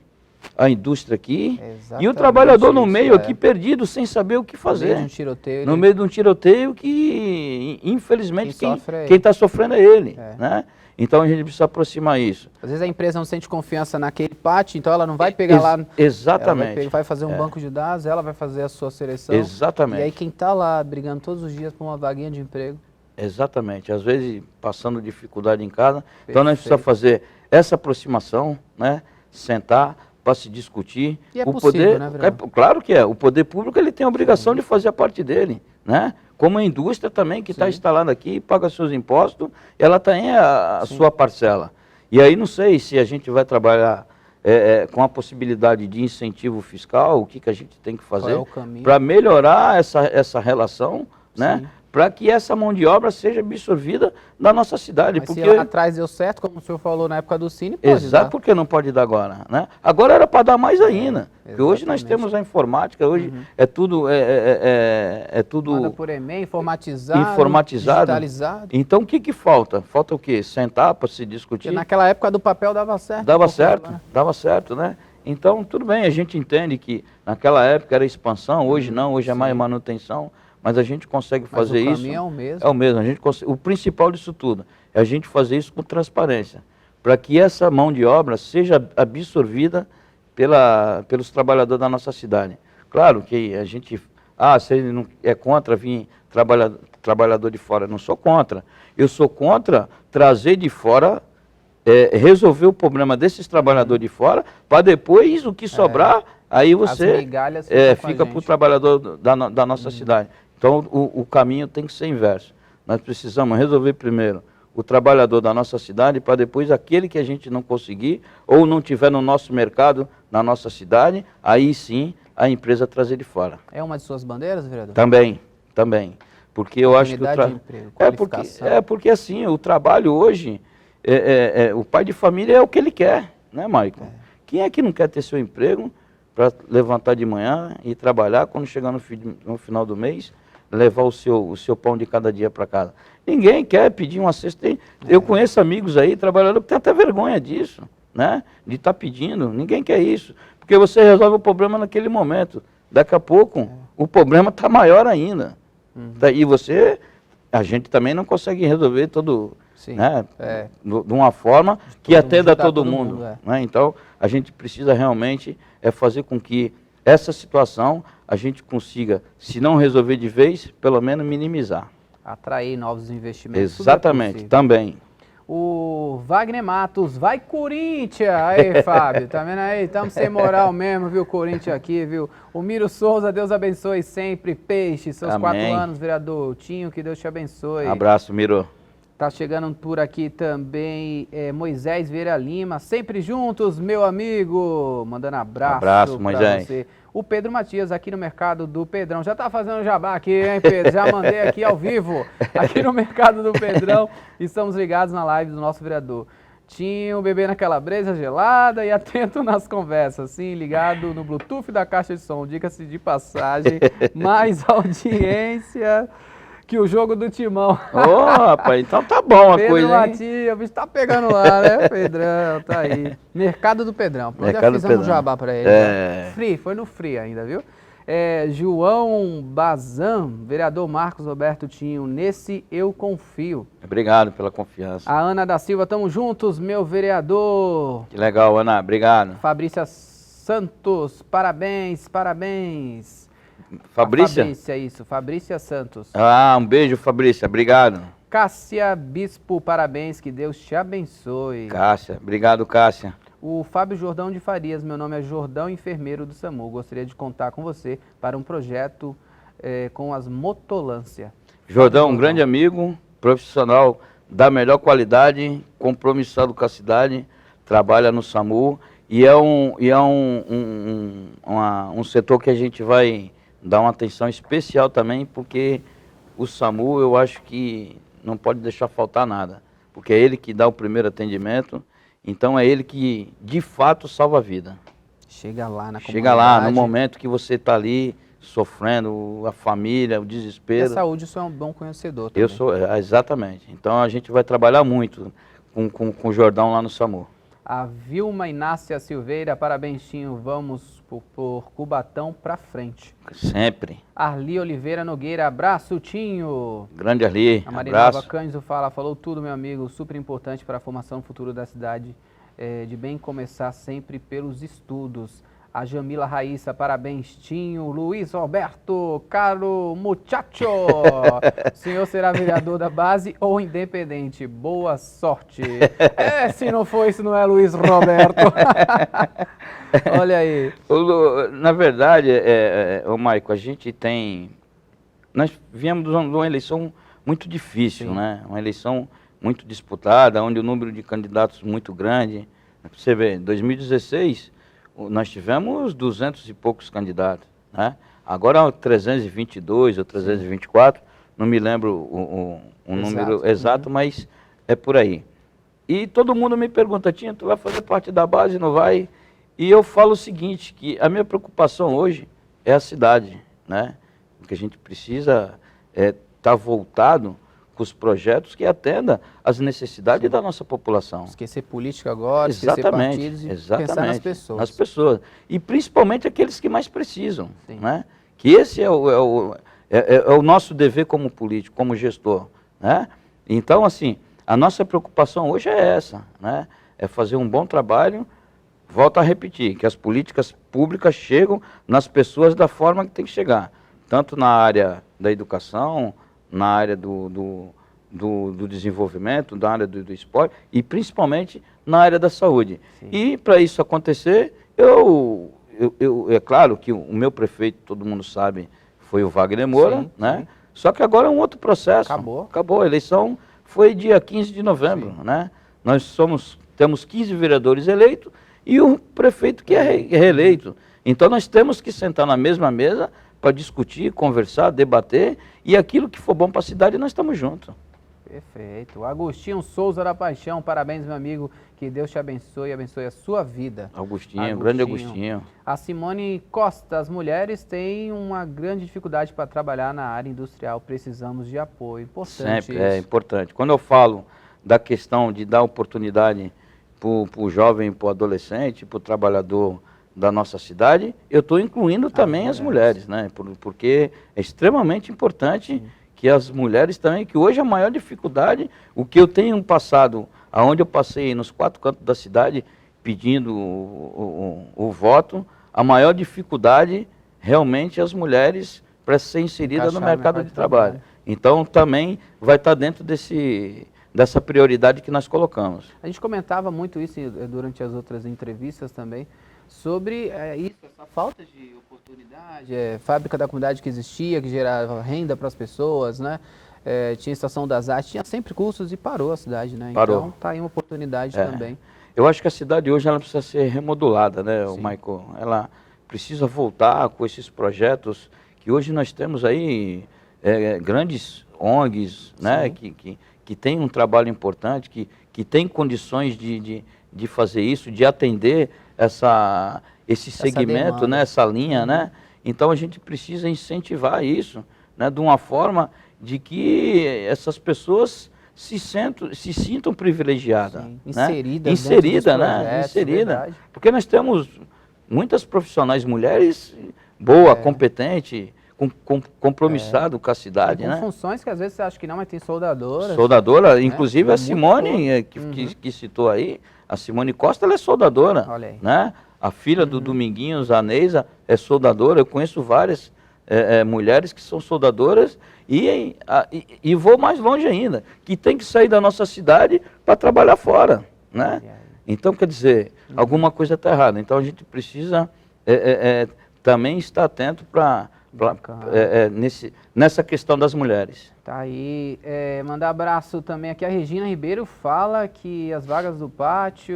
a indústria aqui, e o trabalhador no meio aqui perdido, sem saber o que fazer. No meio de um tiroteio. No meio de um tiroteio que, infelizmente, quem está sofrendo é ele. Né? Então a gente precisa aproximar isso. Às vezes a empresa não sente confiança naquele pátio, então ela não vai pegar lá. Exatamente. Ela vai fazer um banco de dados, ela vai fazer a sua seleção. Exatamente. E aí quem está lá brigando todos os dias por uma vaguinha de emprego. Exatamente. Às vezes passando dificuldade em casa. Perfeito. Então nós precisamos fazer essa aproximação, né? Sentar para se discutir. E é possível, né, claro que é. O poder público ele tem a obrigação de fazer a parte dele, né? Como a indústria também, que está instalada aqui, paga seus impostos, ela tem a sua parcela. E aí não sei se a gente vai trabalhar com a possibilidade de incentivo fiscal, o que a gente tem que fazer para melhorar essa relação, né? Para que essa mão de obra seja absorvida na nossa cidade. Mas porque se lá atrás deu certo, como o senhor falou na época do Cine, pode Exato, porque não pode dar agora. Né? Agora era para dar mais ainda. Porque hoje nós temos a informática, hoje é tudo... Manda por e-mail, informatizado, digitalizado. Então o que falta? Falta o quê? Sentar para se discutir? Porque naquela época do papel dava certo. Dava certo, né? Então tudo bem, a gente entende que naquela época era expansão, hoje não, hoje é mais manutenção. Mas a gente consegue fazer isso. O caminho é o mesmo. É o mesmo. O principal disso tudo é a gente fazer isso com transparência, para que essa mão de obra seja absorvida pelos trabalhadores da nossa cidade. Claro que a gente... se ele não é contra vir trabalhador de fora. Não sou contra. Eu sou contra trazer de fora, resolver o problema desses trabalhadores de fora, para depois o que sobrar, aí você fica para o trabalhador da nossa cidade. Então, o caminho tem que ser inverso. Nós precisamos resolver primeiro o trabalhador da nossa cidade, para depois aquele que a gente não conseguir, ou não tiver no nosso mercado, na nossa cidade, aí sim a empresa trazer de fora. É uma de suas bandeiras, vereador? Também. Porque eu acho que porque assim, o trabalho hoje, o pai de família é o que ele quer, né, Maicon? Quem é que não quer ter seu emprego para levantar de manhã e trabalhar, quando chegar no final do mês, levar o seu pão de cada dia para casa? Ninguém quer pedir uma cesta. Eu conheço amigos aí, trabalhadores, que têm até vergonha disso, né? De estar pedindo. Ninguém quer isso. Porque você resolve o problema naquele momento. Daqui a pouco, o problema está maior ainda. E a gente também não consegue resolver todo, né? De uma forma que atenda todo mundo. Né? Então, a gente precisa realmente fazer com que essa situação a gente consiga, se não resolver de vez, pelo menos minimizar. Atrair novos investimentos. Exatamente, também. O Wagner Matos, vai Corinthians! Aí, Fábio, tá vendo aí? Estamos sem moral mesmo, viu, Corinthians aqui, viu? O Miro Souza, Deus abençoe sempre. Peixe, seus 4 anos, vereador. Tinho, que Deus te abençoe. Abraço, Miro. Tá chegando por aqui também Moisés Vieira Lima, sempre juntos, meu amigo. Mandando abraço Moisés. Você. O Pedro Matias, aqui no Mercado do Pedrão. Já tá fazendo jabá aqui, hein, Pedro? Já mandei aqui ao vivo, aqui no Mercado do Pedrão. Estamos ligados na live do nosso vereador. Tinha o bebê na calabresa gelada e atento nas conversas. Sim, ligado no Bluetooth da caixa de som. Diga-se de passagem, mais audiência que o jogo do Timão. Rapaz, então tá bom a Pedro coisa, hein? Matias, o bicho tá pegando lá, né, Pedrão? Tá aí. Mercado do Pedrão. Já fizemos um jabá pra ele. Free, foi no Free ainda, viu? João Bazan, vereador Marcos Roberto Tinho, nesse eu confio. Obrigado pela confiança. A Ana da Silva, tamo juntos, meu vereador. Que legal, Ana, obrigado. Fabrícia Santos, parabéns. Fabrícia? Fabrícia Santos. Um beijo, Fabrícia, obrigado. Cássia Bispo, parabéns, que Deus te abençoe. Cássia, obrigado, Cássia. O Fábio Jordão de Farias, meu nome é Jordão, enfermeiro do SAMU. Gostaria de contar com você para um projeto com as motolância. Jordão, um grande amigo, profissional da melhor qualidade, compromissado com a cidade, trabalha no SAMU e é um setor que a gente vai dar uma atenção especial também, porque o SAMU eu acho que não pode deixar faltar nada, porque é ele que dá o primeiro atendimento, então é ele que de fato salva a vida. Chega lá na comunidade. Chega lá no momento que você está ali sofrendo, a família, o desespero. E a saúde, isso é um bom conhecedor também. Eu sou, exatamente. Então a gente vai trabalhar muito com o Jordão lá no SAMU. A Vilma Inácia Silveira, parabéns, Tinho, vamos por Cubatão pra frente. Sempre. Arli Oliveira Nogueira, abraço, Tinho. Grande Arli, a Marina abraço. Cândido falou tudo, meu amigo, super importante para a formação futura da cidade, de bem começar sempre pelos estudos. A Jamila Raíssa, parabéns, Tinho. Luiz Roberto, caro muchacho, o senhor será vereador da base ou independente? Boa sorte. Se não for isso, não é Luiz Roberto. Olha aí. Na verdade, ô Maico, a gente tem... Nós viemos de uma eleição muito difícil, sim, né? Uma eleição muito disputada, onde o número de candidatos muito grande. Você vê, em 2016... nós tivemos 200 e poucos candidatos, né? Agora 322 ou 324, não me lembro o número exato, mas é por aí. E todo mundo me pergunta, Tinho, tu vai fazer parte da base, não vai? E eu falo o seguinte, que a minha preocupação hoje é a cidade, né? O que a gente precisa tá voltado com os projetos que atendam às necessidades, sim, da nossa população. Esquecer política agora, exatamente, esquecer partidos e pensar nas pessoas. Nas pessoas. E principalmente aqueles que mais precisam, né? Que esse é o nosso dever como político, como gestor, né? Então, assim, a nossa preocupação hoje é essa, né? É fazer um bom trabalho, volto a repetir, que as políticas públicas chegam nas pessoas da forma que tem que chegar, tanto na área da educação, na área do desenvolvimento, na área do esporte e principalmente na área da saúde. Sim. E para isso acontecer, é claro que o meu prefeito, todo mundo sabe, foi o Wagner Moura, sim, né? Sim. Só que agora é um outro processo. Acabou. A eleição foi dia 15 de novembro, sim, né? Nós temos 15 vereadores eleitos e o prefeito que é reeleito. Então nós temos que sentar na mesma mesa para discutir, conversar, debater, e aquilo que for bom para a cidade, nós estamos juntos. Perfeito. Agostinho Souza da Paixão, parabéns, meu amigo, que Deus te abençoe e abençoe a sua vida. Agostinho, grande Agostinho. A Simone Costa, as mulheres têm uma grande dificuldade para trabalhar na área industrial, precisamos de apoio. Importante sempre, isso. É importante. Quando eu falo da questão de dar oportunidade para o jovem, para o adolescente, para o trabalhador da nossa cidade, eu estou incluindo também as mulheres, né? Porque é extremamente importante, sim, que as mulheres também, que hoje a maior dificuldade, o que eu tenho passado, aonde eu passei nos 4 cantos da cidade pedindo o voto, a maior dificuldade realmente as mulheres para ser inseridas no mercado de trabalho. Então também vai estar dentro dessa prioridade que nós colocamos. A gente comentava muito isso durante as outras entrevistas também, sobre isso, essa falta de oportunidade, fábrica da comunidade que existia, que gerava renda para as pessoas, né? Tinha estação das artes, tinha sempre cursos e parou a cidade, né? Parou. Então tá aí uma oportunidade também. Eu acho que a cidade hoje ela precisa ser remodulada, né, Michael? Ela precisa voltar com esses projetos que hoje nós temos aí, grandes ONGs, né? Que tem um trabalho importante, que tem condições de fazer isso, de atender esse segmento, demanda, né, essa linha, né? Então a gente precisa incentivar isso, né, de uma forma de que essas pessoas se sintam privilegiadas, né? Inserida, né? Inserida. Porque nós temos muitas profissionais mulheres boa, competente, compromissado com a cidade, né? Com funções que às vezes você acha que não, mas tem soldadora. Soldadora, né? Inclusive a Simone, que citou aí, a Simone Costa, ela é soldadora, né? A filha do Dominguinhos, a Neisa, é soldadora. Eu conheço várias mulheres que são soldadoras e vou mais longe ainda, que tem que sair da nossa cidade para trabalhar fora, né? Então, quer dizer, alguma coisa está errada. Então, a gente precisa também estar atento nessa questão das mulheres. Tá aí, mandar abraço também aqui, a Regina Ribeiro fala que as vagas do PAT,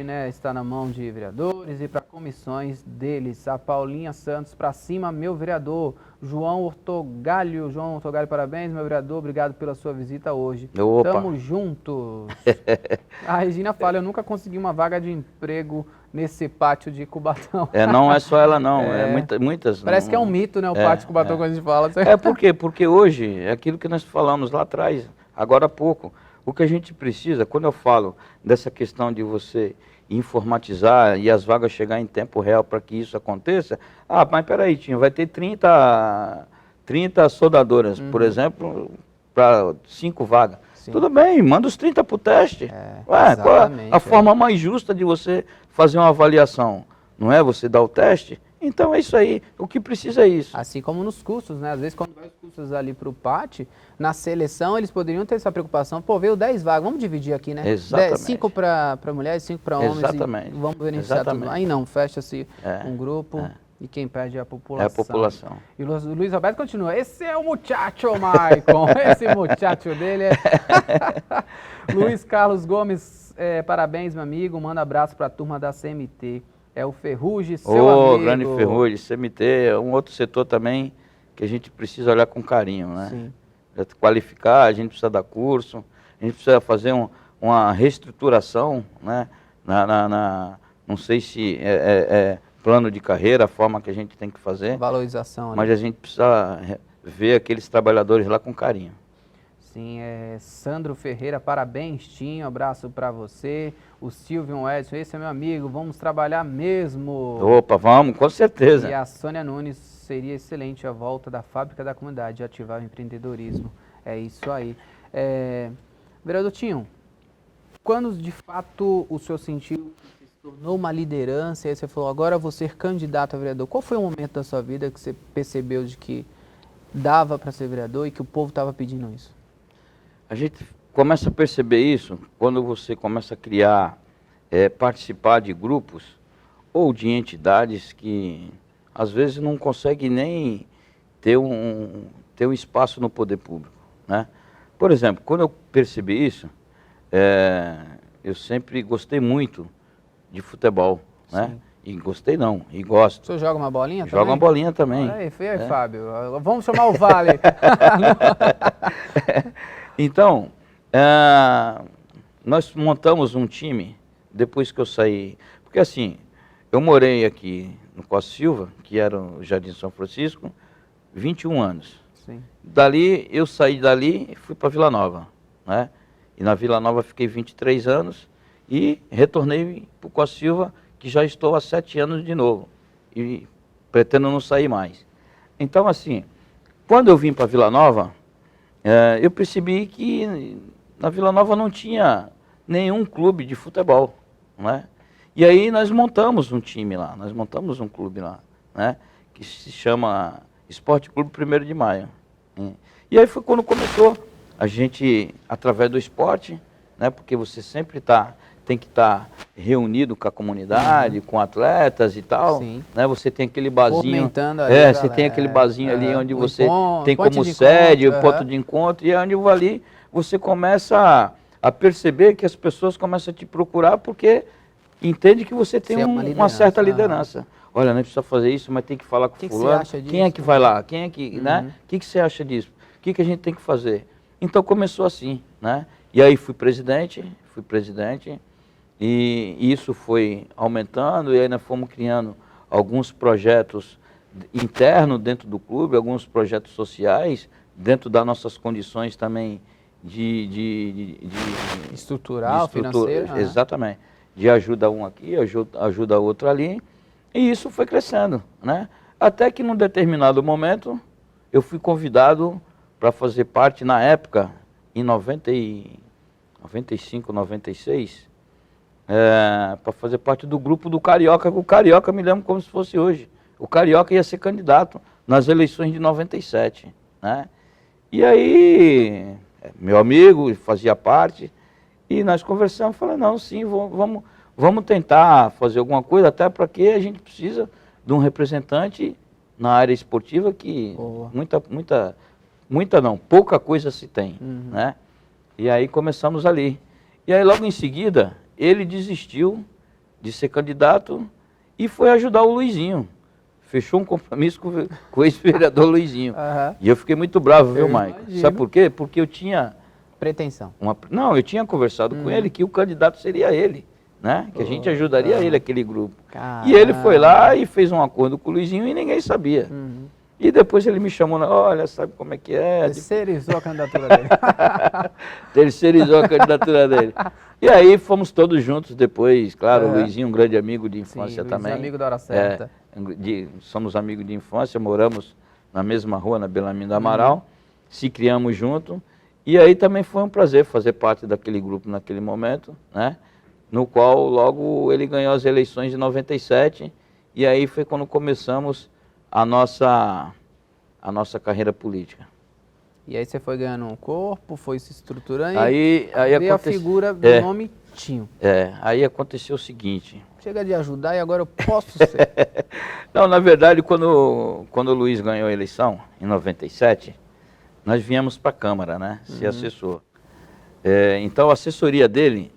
né, está na mão de vereadores e para comissões deles. A Paulinha Santos, para cima, meu vereador. João Ortogalho, parabéns, meu vereador, obrigado pela sua visita hoje. Opa. Tamo juntos. A Regina fala, eu nunca consegui uma vaga de emprego nesse pátio de Cubatão. Não é só ela não, muitas. Parece que é um mito, né, o pátio de Cubatão quando a gente fala. Por quê? Porque hoje, é aquilo que nós falamos lá atrás, agora há pouco, o que a gente precisa, quando eu falo dessa questão de você informatizar e as vagas chegar em tempo real para que isso aconteça, mas peraí, Tinho, vai ter 30 soldadoras, por exemplo, para 5 vagas. Sim. Tudo bem, manda os 30 para o teste. Qual é a forma mais justa de você fazer uma avaliação? Não é você dar o teste? Então é isso aí, o que precisa é isso. Assim como nos cursos, né? Às vezes quando vai os cursos ali para o PAT, na seleção eles poderiam ter essa preocupação, veio 10 vagas, vamos dividir aqui, né? Exatamente. 5 para mulheres, 5 para homens. Exatamente. E vamos beneficiar tudo. Aí não, fecha-se um grupo. E quem perde é a população. É a população. E o Luiz Roberto continua. Esse é o muchacho, Maicon. Esse muchacho dele é... Luiz Carlos Gomes, parabéns, meu amigo. Manda abraço para a turma da CMT. É o Ferrugem, seu amigo. Grande Ferrugem. CMT é um outro setor também que a gente precisa olhar com carinho, né? Sim. Qualificar, a gente precisa dar curso, a gente precisa fazer uma reestruturação, né? Não sei se plano de carreira, a forma que a gente tem que fazer. Valorização. Mas a gente precisa ver aqueles trabalhadores lá com carinho. Sim, Sandro Ferreira, parabéns, Tinho, abraço para você. O Silvio Edson, esse é meu amigo, vamos trabalhar mesmo. Opa, vamos, com certeza. E a Sônia Nunes, seria excelente a volta da fábrica da comunidade, ativar o empreendedorismo. É isso aí. Vereador Tinho, quando de fato o senhor sentiu tornou uma liderança, e aí você falou, agora eu vou ser candidato a vereador. Qual foi o momento da sua vida que você percebeu de que dava para ser vereador e que o povo estava pedindo isso? A gente começa a perceber isso quando você começa a criar, participar de grupos ou de entidades que às vezes não conseguem nem ter um espaço no poder público, né? Por exemplo, quando eu percebi isso, eu sempre gostei muito de futebol, né? E gostei não, e gosto. O senhor joga uma bolinha também? Joga uma bolinha também. Olha aí, Fábio, vamos chamar o Vale. Então, nós montamos um time depois que eu saí. Porque assim, eu morei aqui no Costa Silva, que era o Jardim São Francisco, 21 anos. Sim. Dali, eu saí dali e fui para Vila Nova, né? E na Vila Nova fiquei 23 anos. E retornei para o Costa Silva, que já estou há 7 anos de novo. E pretendo não sair mais. Então, assim, quando eu vim para Vila Nova, eu percebi que na Vila Nova não tinha nenhum clube de futebol, né? E aí nós montamos um time lá, nós montamos um clube lá, né? Que se chama Esporte Clube 1º de Maio. E aí foi quando começou a gente, através do esporte, né? Porque você sempre tem que estar reunido com a comunidade, com atletas e tal. Sim. Né? Você tem aquele barzinho. Você tem aquele barzinho ali onde você tem como sede, o ponto de encontro, e é onde ali você começa a perceber que as pessoas começam a te procurar porque entende que você tem uma certa liderança. Olha, não precisa fazer isso, mas tem que falar com fulano. Quem é que vai lá? Quem é que, né? O que você acha disso? O que a gente tem que fazer? Então começou assim, né? E aí fui presidente, e isso foi aumentando, e aí nós fomos criando alguns projetos internos dentro do clube, alguns projetos sociais, dentro das nossas condições também estrutural, financeira. Exatamente. De ajuda um aqui, ajuda outro ali, e isso foi crescendo, né? Até que num determinado momento, eu fui convidado para fazer parte, na época, em 95, 96, para fazer parte do grupo do Carioca. O Carioca me lembro como se fosse hoje. O Carioca ia ser candidato nas eleições de 97, né? E aí, meu amigo fazia parte, e nós conversamos, falei, não, sim, vamos tentar fazer alguma coisa, até porque a gente precisa de um representante na área esportiva que pouca coisa se tem, né? E aí começamos ali. E aí logo em seguida, ele desistiu de ser candidato e foi ajudar o Luizinho. Fechou um compromisso com o ex-vereador Luizinho. E eu fiquei muito bravo, viu, Maicon? Sabe por quê? Porque eu tinha... Pretensão. Não, eu tinha conversado com ele que o candidato seria ele. né? Que a gente ajudaria ele, aquele grupo. Caramba. E ele foi lá e fez um acordo com o Luizinho e ninguém sabia. E depois ele me chamou, olha, sabe como é que é? Terceirizou a candidatura dele. Terceirizou a candidatura dele. E aí fomos todos juntos depois, claro, o Luizinho, um grande amigo de infância também. Amigo da hora certa. Somos amigos de infância, moramos na mesma rua, na Bellarmino do Amaral, se criamos junto. E aí também foi um prazer fazer parte daquele grupo naquele momento, né? No qual logo ele ganhou as eleições de 97, e aí foi quando começamos a nossa carreira política. E aí você foi ganhando um corpo, foi se estruturando, aí veio a figura do nome Tinho. Aí aconteceu o seguinte... Chega de ajudar e agora eu posso ser. Não, na verdade, quando o Luiz ganhou a eleição, em 97, nós viemos para a Câmara, né, ser assessor. Então a assessoria dele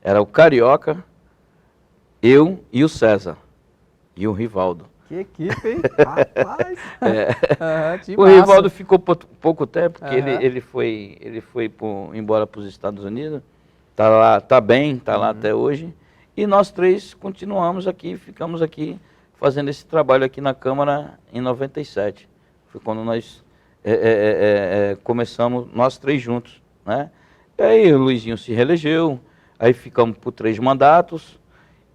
era o Carioca, eu e o César, e o Rivaldo. Que equipe, hein? Rapaz! O Rivaldo ficou pouco tempo, porque ele foi embora para os Estados Unidos, tá lá, tá bem, tá lá até hoje. E nós três continuamos aqui, ficamos aqui fazendo esse trabalho aqui na Câmara em 97. Foi quando nós começamos, nós três juntos, né? E aí o Luizinho se reelegeu, aí ficamos por 3 mandatos.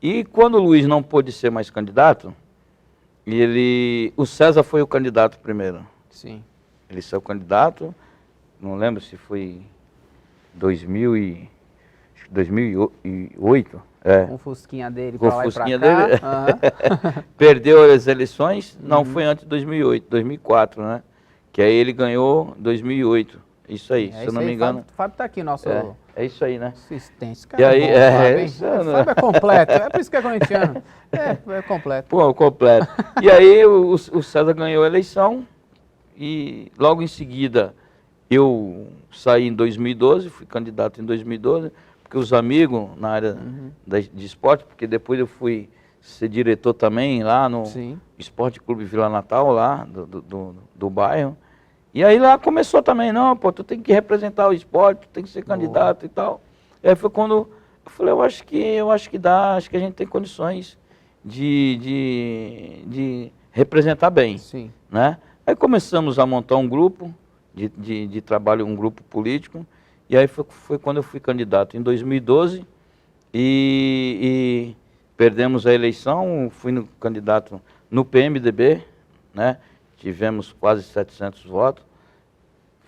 E quando o Luiz não pôde ser mais candidato, o César foi o candidato primeiro. Sim. Ele saiu candidato, não lembro se foi 2008. Com o Fusquinha dele pra lá e pra cá. Perdeu as eleições, não foi antes de 2008, 2004, né? Que aí ele ganhou em 2008. Isso aí, se eu não me engano. O Fábio tá aqui, nosso... É isso aí, né? Assistente. E aí, o Fábio é completo, é por isso que é corintiano. É completo. Pô, completo. E aí o César ganhou a eleição e logo em seguida eu saí em 2012, fui candidato em 2012, porque os amigos na área de esporte, porque depois eu fui ser diretor também lá no Esporte Clube Vila Natal, lá do bairro. E aí lá começou também, não, pô, tu tem que representar o esporte, tu tem que ser candidato e tal. E aí foi quando eu falei, eu acho que dá, acho que a gente tem condições de representar bem, né? Aí começamos a montar um grupo de trabalho, um grupo político, e aí foi quando eu fui candidato em 2012 e perdemos a eleição, fui candidato no PMDB, né? Tivemos quase 700 votos.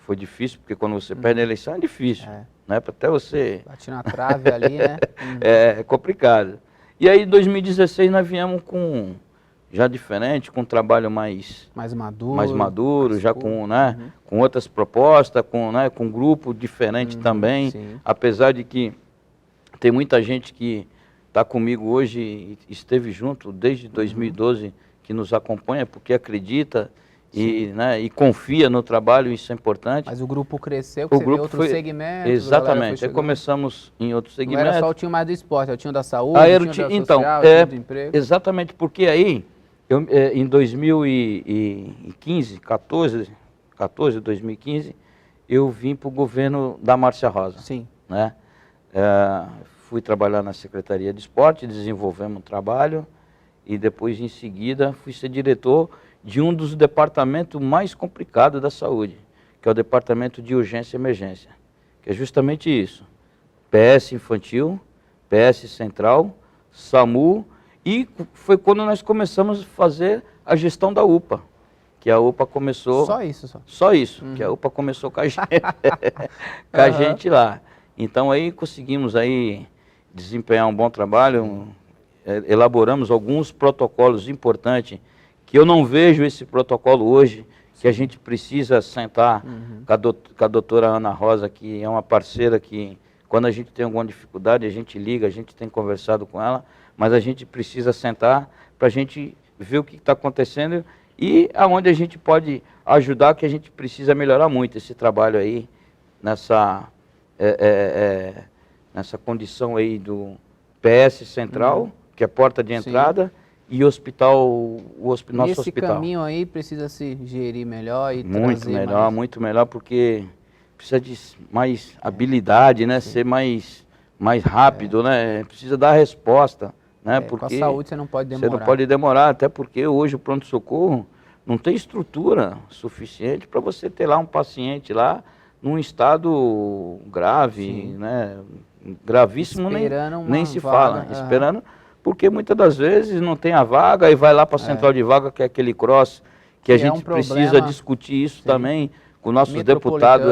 Foi difícil, porque quando você perde a eleição é difícil, né? Até você... Bate na trave ali, né? É complicado. E aí em 2016 nós viemos já diferente, com um trabalho mais maduro, já com, né, com outras propostas, com um grupo diferente também. Apesar de que tem muita gente que está comigo hoje e esteve junto desde 2012, que nos acompanha, porque acredita e confia no trabalho, isso é importante. Mas o grupo cresceu, você viu outros segmentos. Exatamente, aí começamos em outros segmentos. Não era só o time mais do esporte, o time da saúde, o time social, o time do emprego. Exatamente, porque aí, em 2015, 2015, eu vim para o governo da Márcia Rosa. Né? Fui trabalhar na Secretaria de Esporte, desenvolvemos um trabalho, e depois, em seguida, fui ser diretor de um dos departamentos mais complicados da saúde, que é o Departamento de Urgência e Emergência, que é justamente isso. PS Infantil, PS Central, SAMU, e foi quando nós começamos a fazer a gestão da UPA, que a UPA começou... Só isso? Só isso, que a UPA começou com a gente, com a gente lá. Então aí conseguimos aí desempenhar um bom trabalho, elaboramos alguns protocolos importantes, que eu não vejo esse protocolo hoje, que a gente precisa sentar com a doutora Ana Rosa, que é uma parceira que, quando a gente tem alguma dificuldade, a gente liga, a gente tem conversado com ela, mas a gente precisa sentar para a gente ver o que está acontecendo e aonde a gente pode ajudar, que a gente precisa melhorar muito esse trabalho aí, nessa condição aí do PS Central, que é a porta de entrada, e nosso hospital. Esse caminho aí precisa se gerir melhor e muito melhor, porque precisa de mais habilidade, né? Ser mais mais rápido, né? Precisa dar resposta, né? Porque com a saúde você não pode demorar. Você não pode demorar, até porque hoje o pronto-socorro não tem estrutura suficiente para você ter lá um paciente lá num estado grave, né? Gravíssimo, nem se fala, esperando, porque muitas das vezes não tem a vaga e vai lá para a central de vaga, que é aquele cross, que a gente precisa discutir isso também com nossos deputados,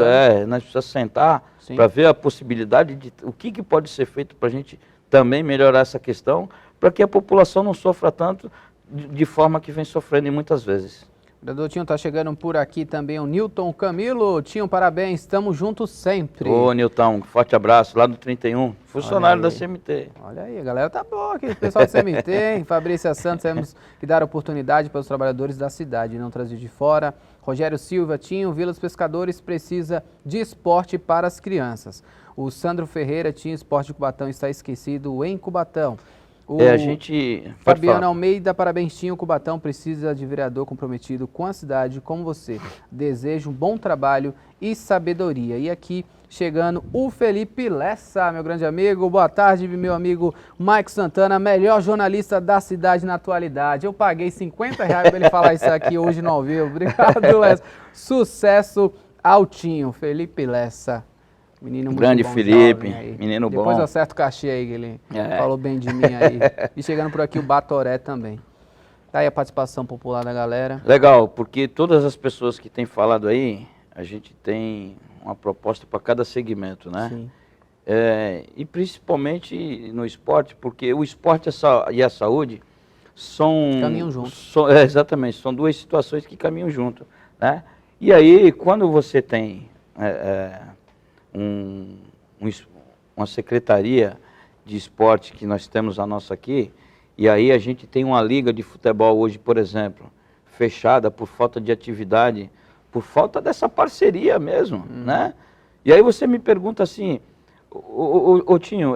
nós precisamos sentar para ver a possibilidade de o que pode ser feito para a gente também melhorar essa questão, para que a população não sofra tanto de forma que vem sofrendo muitas vezes. Vereador Tinho, está chegando por aqui também o Nilton Camilo. Tinho, parabéns, estamos juntos sempre. Ô, Nilton, forte abraço, lá do 31, funcionário da CMT. Olha aí, a galera tá boa aqui, o pessoal do CMT, hein? Fabrícia Santos, temos que dar oportunidade para os trabalhadores da cidade, não trazer de fora. Rogério Silva, Tinho, Vila dos Pescadores precisa de esporte para as crianças. O Sandro Ferreira, Tinho, esporte de Cubatão está esquecido em Cubatão. A gente... Fabiana Almeida, parabéns, Tinho. Cubatão precisa de vereador comprometido com a cidade como você. Desejo um bom trabalho e sabedoria. E aqui, chegando o Felipe Lessa, meu grande amigo. Boa tarde, meu amigo Mike Santana, melhor jornalista da cidade na atualidade. Eu paguei R$50 para ele falar isso aqui hoje no ao vivo. Obrigado, Lessa. Sucesso ao Tinho. Felipe Lessa. Menino muito grande bom, Felipe, menino bom. Depois eu acerto o cachê aí, que ele falou bem de mim aí. E chegando por aqui o Batoré também. Tá aí a participação popular da galera. Legal, porque todas as pessoas que têm falado aí, a gente tem uma proposta para cada segmento, né? Sim. E principalmente no esporte, porque o esporte e a saúde são... Caminham juntos. Exatamente, são duas situações que caminham junto, né? E aí, quando você tem... uma secretaria de esporte que nós temos a nossa aqui, e aí a gente tem uma liga de futebol hoje, por exemplo, fechada por falta de atividade, por falta dessa parceria mesmo, né? E aí você me pergunta assim, ô Tinho,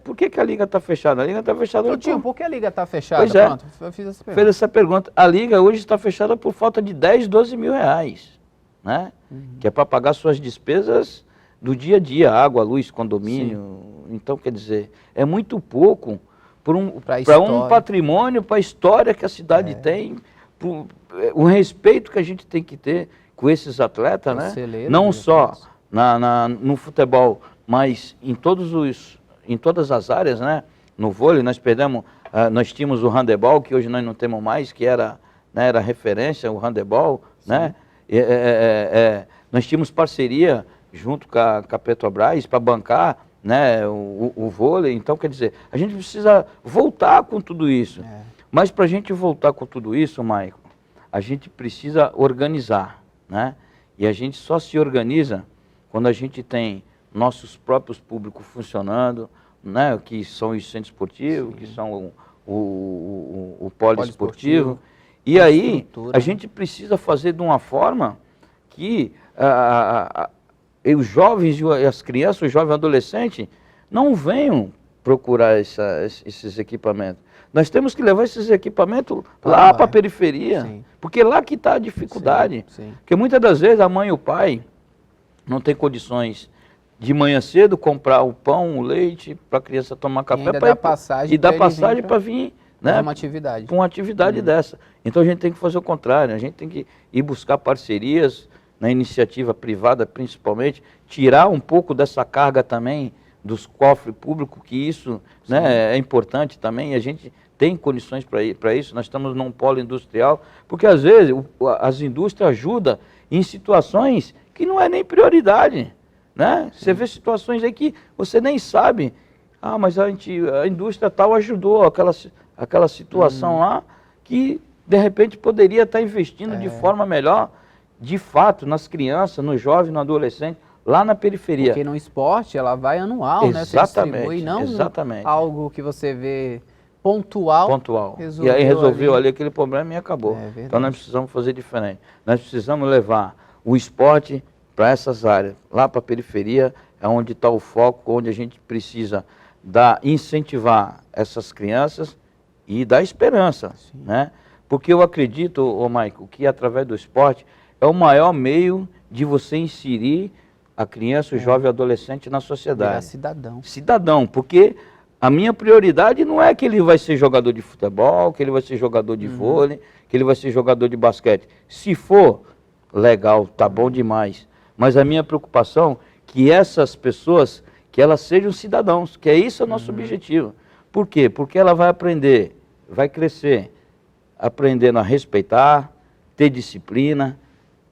por que a liga está fechada? A liga está fechada... Ô Tinho, por que a liga está fechada? Pois Pronto, eu fiz essa pergunta. Fez essa pergunta. A liga hoje está fechada por falta de 10, 12 mil reais, né? Que é para pagar suas despesas do dia a dia, água, luz, condomínio. Então, quer dizer, é muito pouco para um patrimônio, para a história que a cidade tem, o respeito que a gente tem que ter com esses atletas, né? Não só no futebol, mas em todas as áreas, né? No vôlei, nós tínhamos o handebol, que hoje nós não temos mais, que era referência, o handebol, né? Nós tínhamos parceria junto com a Petrobras para bancar, né, o vôlei. Então, quer dizer, a gente precisa voltar com tudo isso. Mas para a gente voltar com tudo isso, Maicon, a gente precisa organizar, né? E a gente só se organiza quando a gente tem nossos próprios públicos funcionando, né, que são os centros esportivos, que são o poliesportivo. E aí, a gente precisa fazer de uma forma que os jovens e as crianças, os jovens e adolescentes, não venham procurar esses equipamentos. Nós temos que levar esses equipamentos lá para a periferia, porque lá que está a dificuldade. Porque muitas das vezes a mãe e o pai não têm condições de manhã cedo comprar o pão, o leite, para a criança tomar café e dar passagem para vir, né, uma atividade dessa. Então a gente tem que fazer o contrário, a gente tem que ir buscar parcerias na iniciativa privada, principalmente, tirar um pouco dessa carga também dos cofres públicos, que isso, né, é importante também, e a gente tem condições para isso. Nós estamos num polo industrial, porque às vezes as indústrias ajudam em situações que não é nem prioridade, né? Você vê situações aí que você nem sabe, mas a indústria tal ajudou aquela situação lá, que de repente poderia estar investindo de forma melhor, de fato, nas crianças, nos jovens, no adolescente, lá na periferia. Porque no esporte ela vai anual, né? Você distribui, não algo que você vê pontual. E aí resolveu ali aquele problema e acabou. Então nós precisamos fazer diferente. Nós precisamos levar o esporte para essas áreas, lá para a periferia, é onde está o foco, onde a gente precisa incentivar essas crianças e dar esperança, né? Porque eu acredito, Maico, que através do esporte é o maior meio de você inserir a criança, o jovem e o adolescente na sociedade. Virar cidadão. Cidadão, porque a minha prioridade não é que ele vai ser jogador de futebol, que ele vai ser jogador de vôlei, que ele vai ser jogador de basquete. Se for, legal, tá bom demais. Mas a minha preocupação é que essas pessoas, que elas sejam cidadãos, que é isso o nosso objetivo. Por quê? Porque ela vai aprender, vai crescer, aprendendo a respeitar, ter disciplina,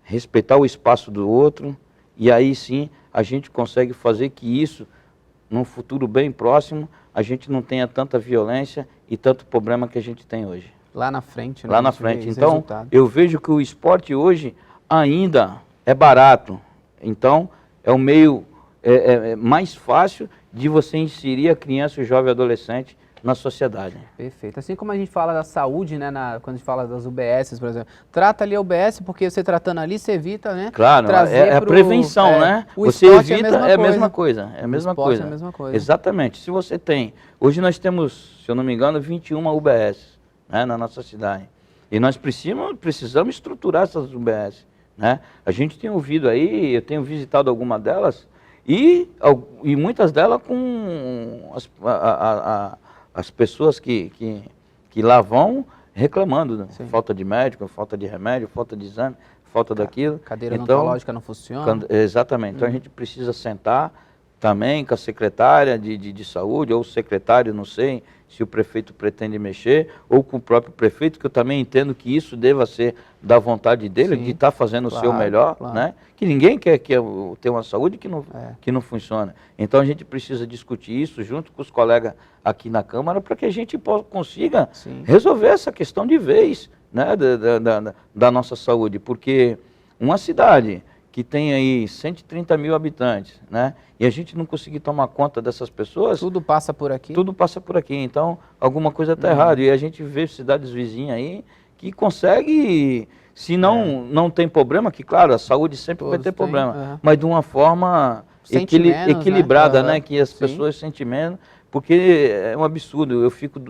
respeitar o espaço do outro, e aí sim a gente consegue fazer que isso, num futuro bem próximo, a gente não tenha tanta violência e tanto problema que a gente tem hoje. Lá na frente, né? Lá na frente. Então, eu vejo que o esporte hoje ainda é barato. Então, é o meio mais fácil de você inserir a criança, o jovem e o adolescente na sociedade. Perfeito. Assim como a gente fala da saúde, né, quando a gente fala das UBSs, por exemplo, trata ali a UBS, porque você tratando ali, você evita, né? Claro, é a prevenção, né? Você evita, é a mesma coisa. É a mesma coisa. É a mesma coisa. Exatamente. Se você tem, hoje nós temos, se eu não me engano, 21 UBS, né, na nossa cidade. E nós precisamos estruturar essas UBS, né? A gente tem ouvido aí, eu tenho visitado alguma delas, e muitas delas com as pessoas que lá vão reclamando, né? Falta de médico, falta de remédio, falta de exame, falta daquilo. Cadeira odontológica não funciona. Exatamente. Então a gente precisa sentar também com a secretária de saúde, ou o secretário, não sei se o prefeito pretende mexer, ou com o próprio prefeito, que eu também entendo que isso deva ser da vontade dele, de estar fazendo o seu melhor, né? Que ninguém quer ter uma saúde que não funciona. Então a gente precisa discutir isso junto com os colegas aqui na Câmara, para que a gente consiga resolver essa questão de vez, né, da nossa saúde, porque uma cidade que tem aí 130 mil habitantes, né? E a gente não conseguir tomar conta dessas pessoas... Tudo passa por aqui. Tudo passa por aqui, então alguma coisa está errada. E a gente vê cidades vizinhas aí que consegue, se não tem problema, que claro, a saúde sempre vai ter problema, mas de uma forma equilibrada, né? Que as pessoas sentem menos, porque é um absurdo. Eu fico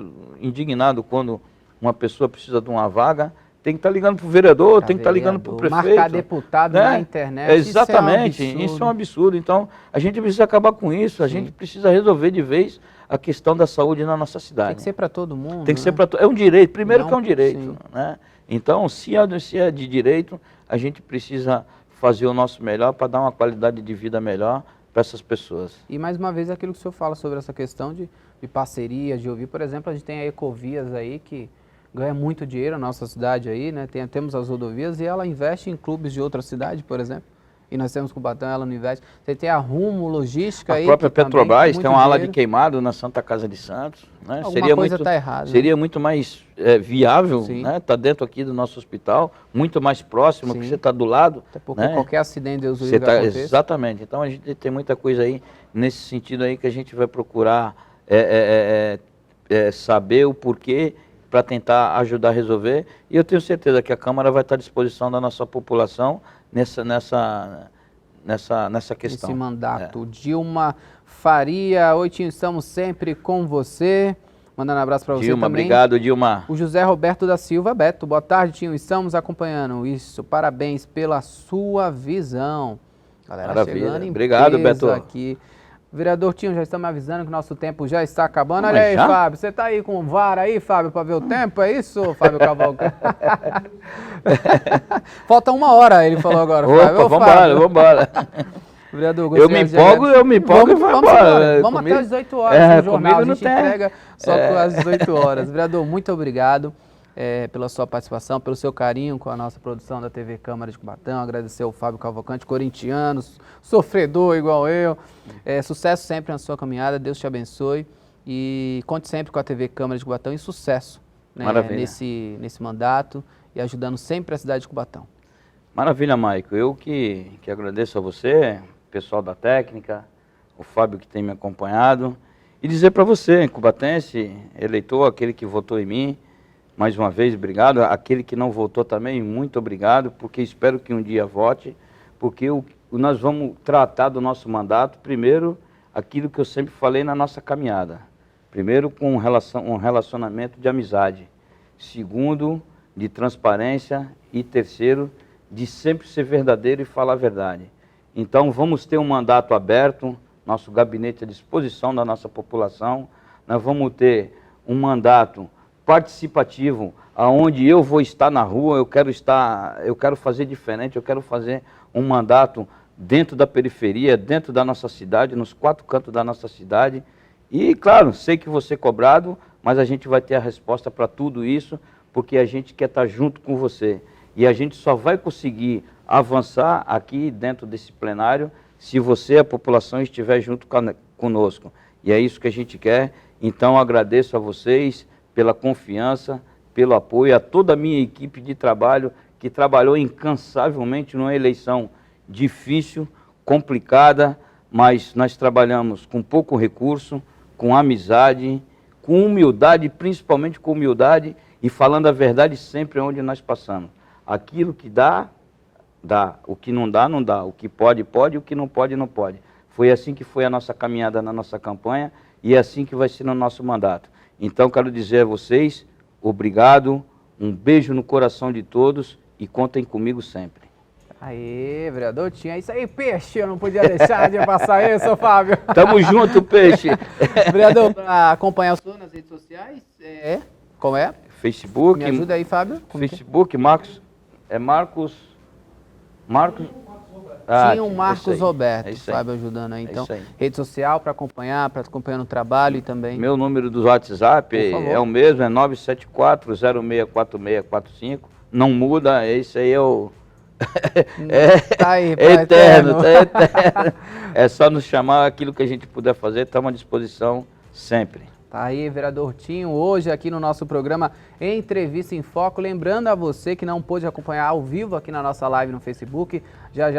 indignado quando uma pessoa precisa de uma vaga, tem que estar ligando para o vereador, tem que estar ligando para o prefeito. Marcar deputado, né, na internet. Exatamente, isso é um absurdo. Então, a gente precisa acabar com isso, a gente precisa resolver de vez a questão da saúde na nossa cidade. Tem que ser para todo mundo. Tem que ser para todo mundo. É um direito, primeiro que é um direito. Né? Então, se é de direito, a gente precisa fazer o nosso melhor para dar uma qualidade de vida melhor para essas pessoas. E mais uma vez, aquilo que o senhor fala sobre essa questão de parcerias, de ouvir, por exemplo, a gente tem a Ecovias aí que ganha muito dinheiro na nossa cidade aí, né? Temos as rodovias e ela investe em clubes de outra cidade, por exemplo. E nós temos Cubatão, ela não investe. Você tem a Rumo Logística aí. A própria Petrobras tem uma ala de queimado na Santa Casa de Santos. Né? Alguma coisa está errada. Seria muito mais viável, né? Tá dentro aqui do nosso hospital, muito mais próximo, que você está do lado. Até porque né? qualquer acidente, Deus o livre, aconteça. Exatamente. Então a gente tem muita coisa aí nesse sentido aí que a gente vai procurar saber o porquê, para tentar ajudar a resolver, e eu tenho certeza que a Câmara vai estar à disposição da nossa população nessa questão. Esse mandato. Dilma Faria, oi Tinho, estamos sempre com você. Mandando um abraço para você Dilma, também. Obrigado, Dilma. O José Roberto da Silva, Beto, boa tarde, Tinho, estamos acompanhando isso, parabéns pela sua visão. Galera, maravilha, chegando em obrigado, Beto. Aqui. Vereador Tinho, já estamos avisando que o nosso tempo já está acabando. Olha aí, Fábio, você está aí com o VAR aí, Fábio, para ver o tempo? É isso, Fábio Cavalcante? Falta 1 hora, ele falou agora. Opa, vamos embora. Vereador, eu me empolgo e vou embora. Vamos até às 18 horas no jornal, a gente entrega só às 18 horas. Vereador, muito obrigado pela sua participação, pelo seu carinho com a nossa produção da TV Câmara de Cubatão. Agradecer ao Fábio Cavalcante, corintiano, sofredor igual eu. Sucesso sempre na sua caminhada, Deus te abençoe. E conte sempre com a TV Câmara de Cubatão e sucesso, né, nesse mandato e ajudando sempre a cidade de Cubatão. Maravilha, Maico. Eu que agradeço a você, pessoal da técnica, o Fábio que tem me acompanhado. E dizer para você, cubatense, eleitor, aquele que votou em mim, mais uma vez, obrigado. Aquele que não votou também, muito obrigado, porque espero que um dia vote, porque nós vamos tratar do nosso mandato, primeiro, aquilo que eu sempre falei na nossa caminhada. Primeiro, com um relacionamento de amizade. Segundo, de transparência. E terceiro, de sempre ser verdadeiro e falar a verdade. Então, vamos ter um mandato aberto, nosso gabinete à disposição da nossa população. Nós vamos ter um mandato participativo, aonde eu vou estar na rua, eu quero fazer diferente, eu quero fazer um mandato dentro da periferia, dentro da nossa cidade, nos 4 cantos da nossa cidade. E, claro, sei que vou ser cobrado, mas a gente vai ter a resposta para tudo isso, porque a gente quer estar junto com você. E a gente só vai conseguir avançar aqui dentro desse plenário se você, a população, estiver junto conosco. E é isso que a gente quer. Então, agradeço a vocês pela confiança, pelo apoio, a toda a minha equipe de trabalho, que trabalhou incansavelmente numa eleição difícil, complicada, mas nós trabalhamos com pouco recurso, com amizade, com humildade, principalmente com humildade, e falando a verdade sempre onde nós passamos. Aquilo que dá, dá. O que não dá, não dá. O que pode, pode. O que não pode, não pode. Foi assim que foi a nossa caminhada na nossa campanha e é assim que vai ser no nosso mandato. Então, quero dizer a vocês, obrigado, um beijo no coração de todos e contem comigo sempre. Aê, vereador, tinha isso aí, peixe, eu não podia deixar de passar isso, Fábio. Tamo junto, peixe. Vereador, para acompanhar o senhor nas redes sociais, como é? Facebook. Me ajuda aí, Fábio. Facebook, Marcos. Tinha um Marcos Roberto, Fábio ajudando aí. Então, rede social para acompanhar o trabalho e também... Meu número do WhatsApp é o mesmo, é 974-064645. Não muda, esse aí é o... Tá aí, é eterno, tá eterno. É só nos chamar, aquilo que a gente puder fazer, estamos à disposição sempre. Tá aí, vereador Tinho, hoje aqui no nosso programa Entrevista em Foco. Lembrando a você que não pôde acompanhar ao vivo aqui na nossa live no Facebook, já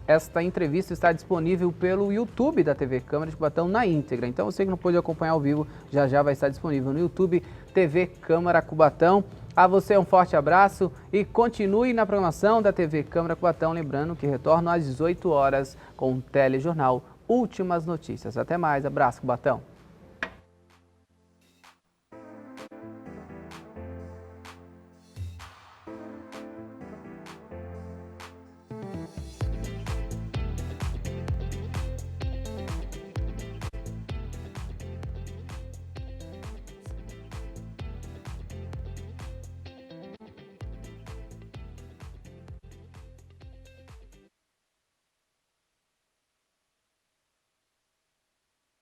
esta entrevista está disponível pelo YouTube da TV Câmara de Cubatão na íntegra. Então você que não pôde acompanhar ao vivo, já vai estar disponível no YouTube TV Câmara Cubatão. A você um forte abraço e continue na programação da TV Câmara Cubatão. Lembrando que retorno às 18 horas com o telejornal Últimas Notícias. Até mais, abraço, Cubatão.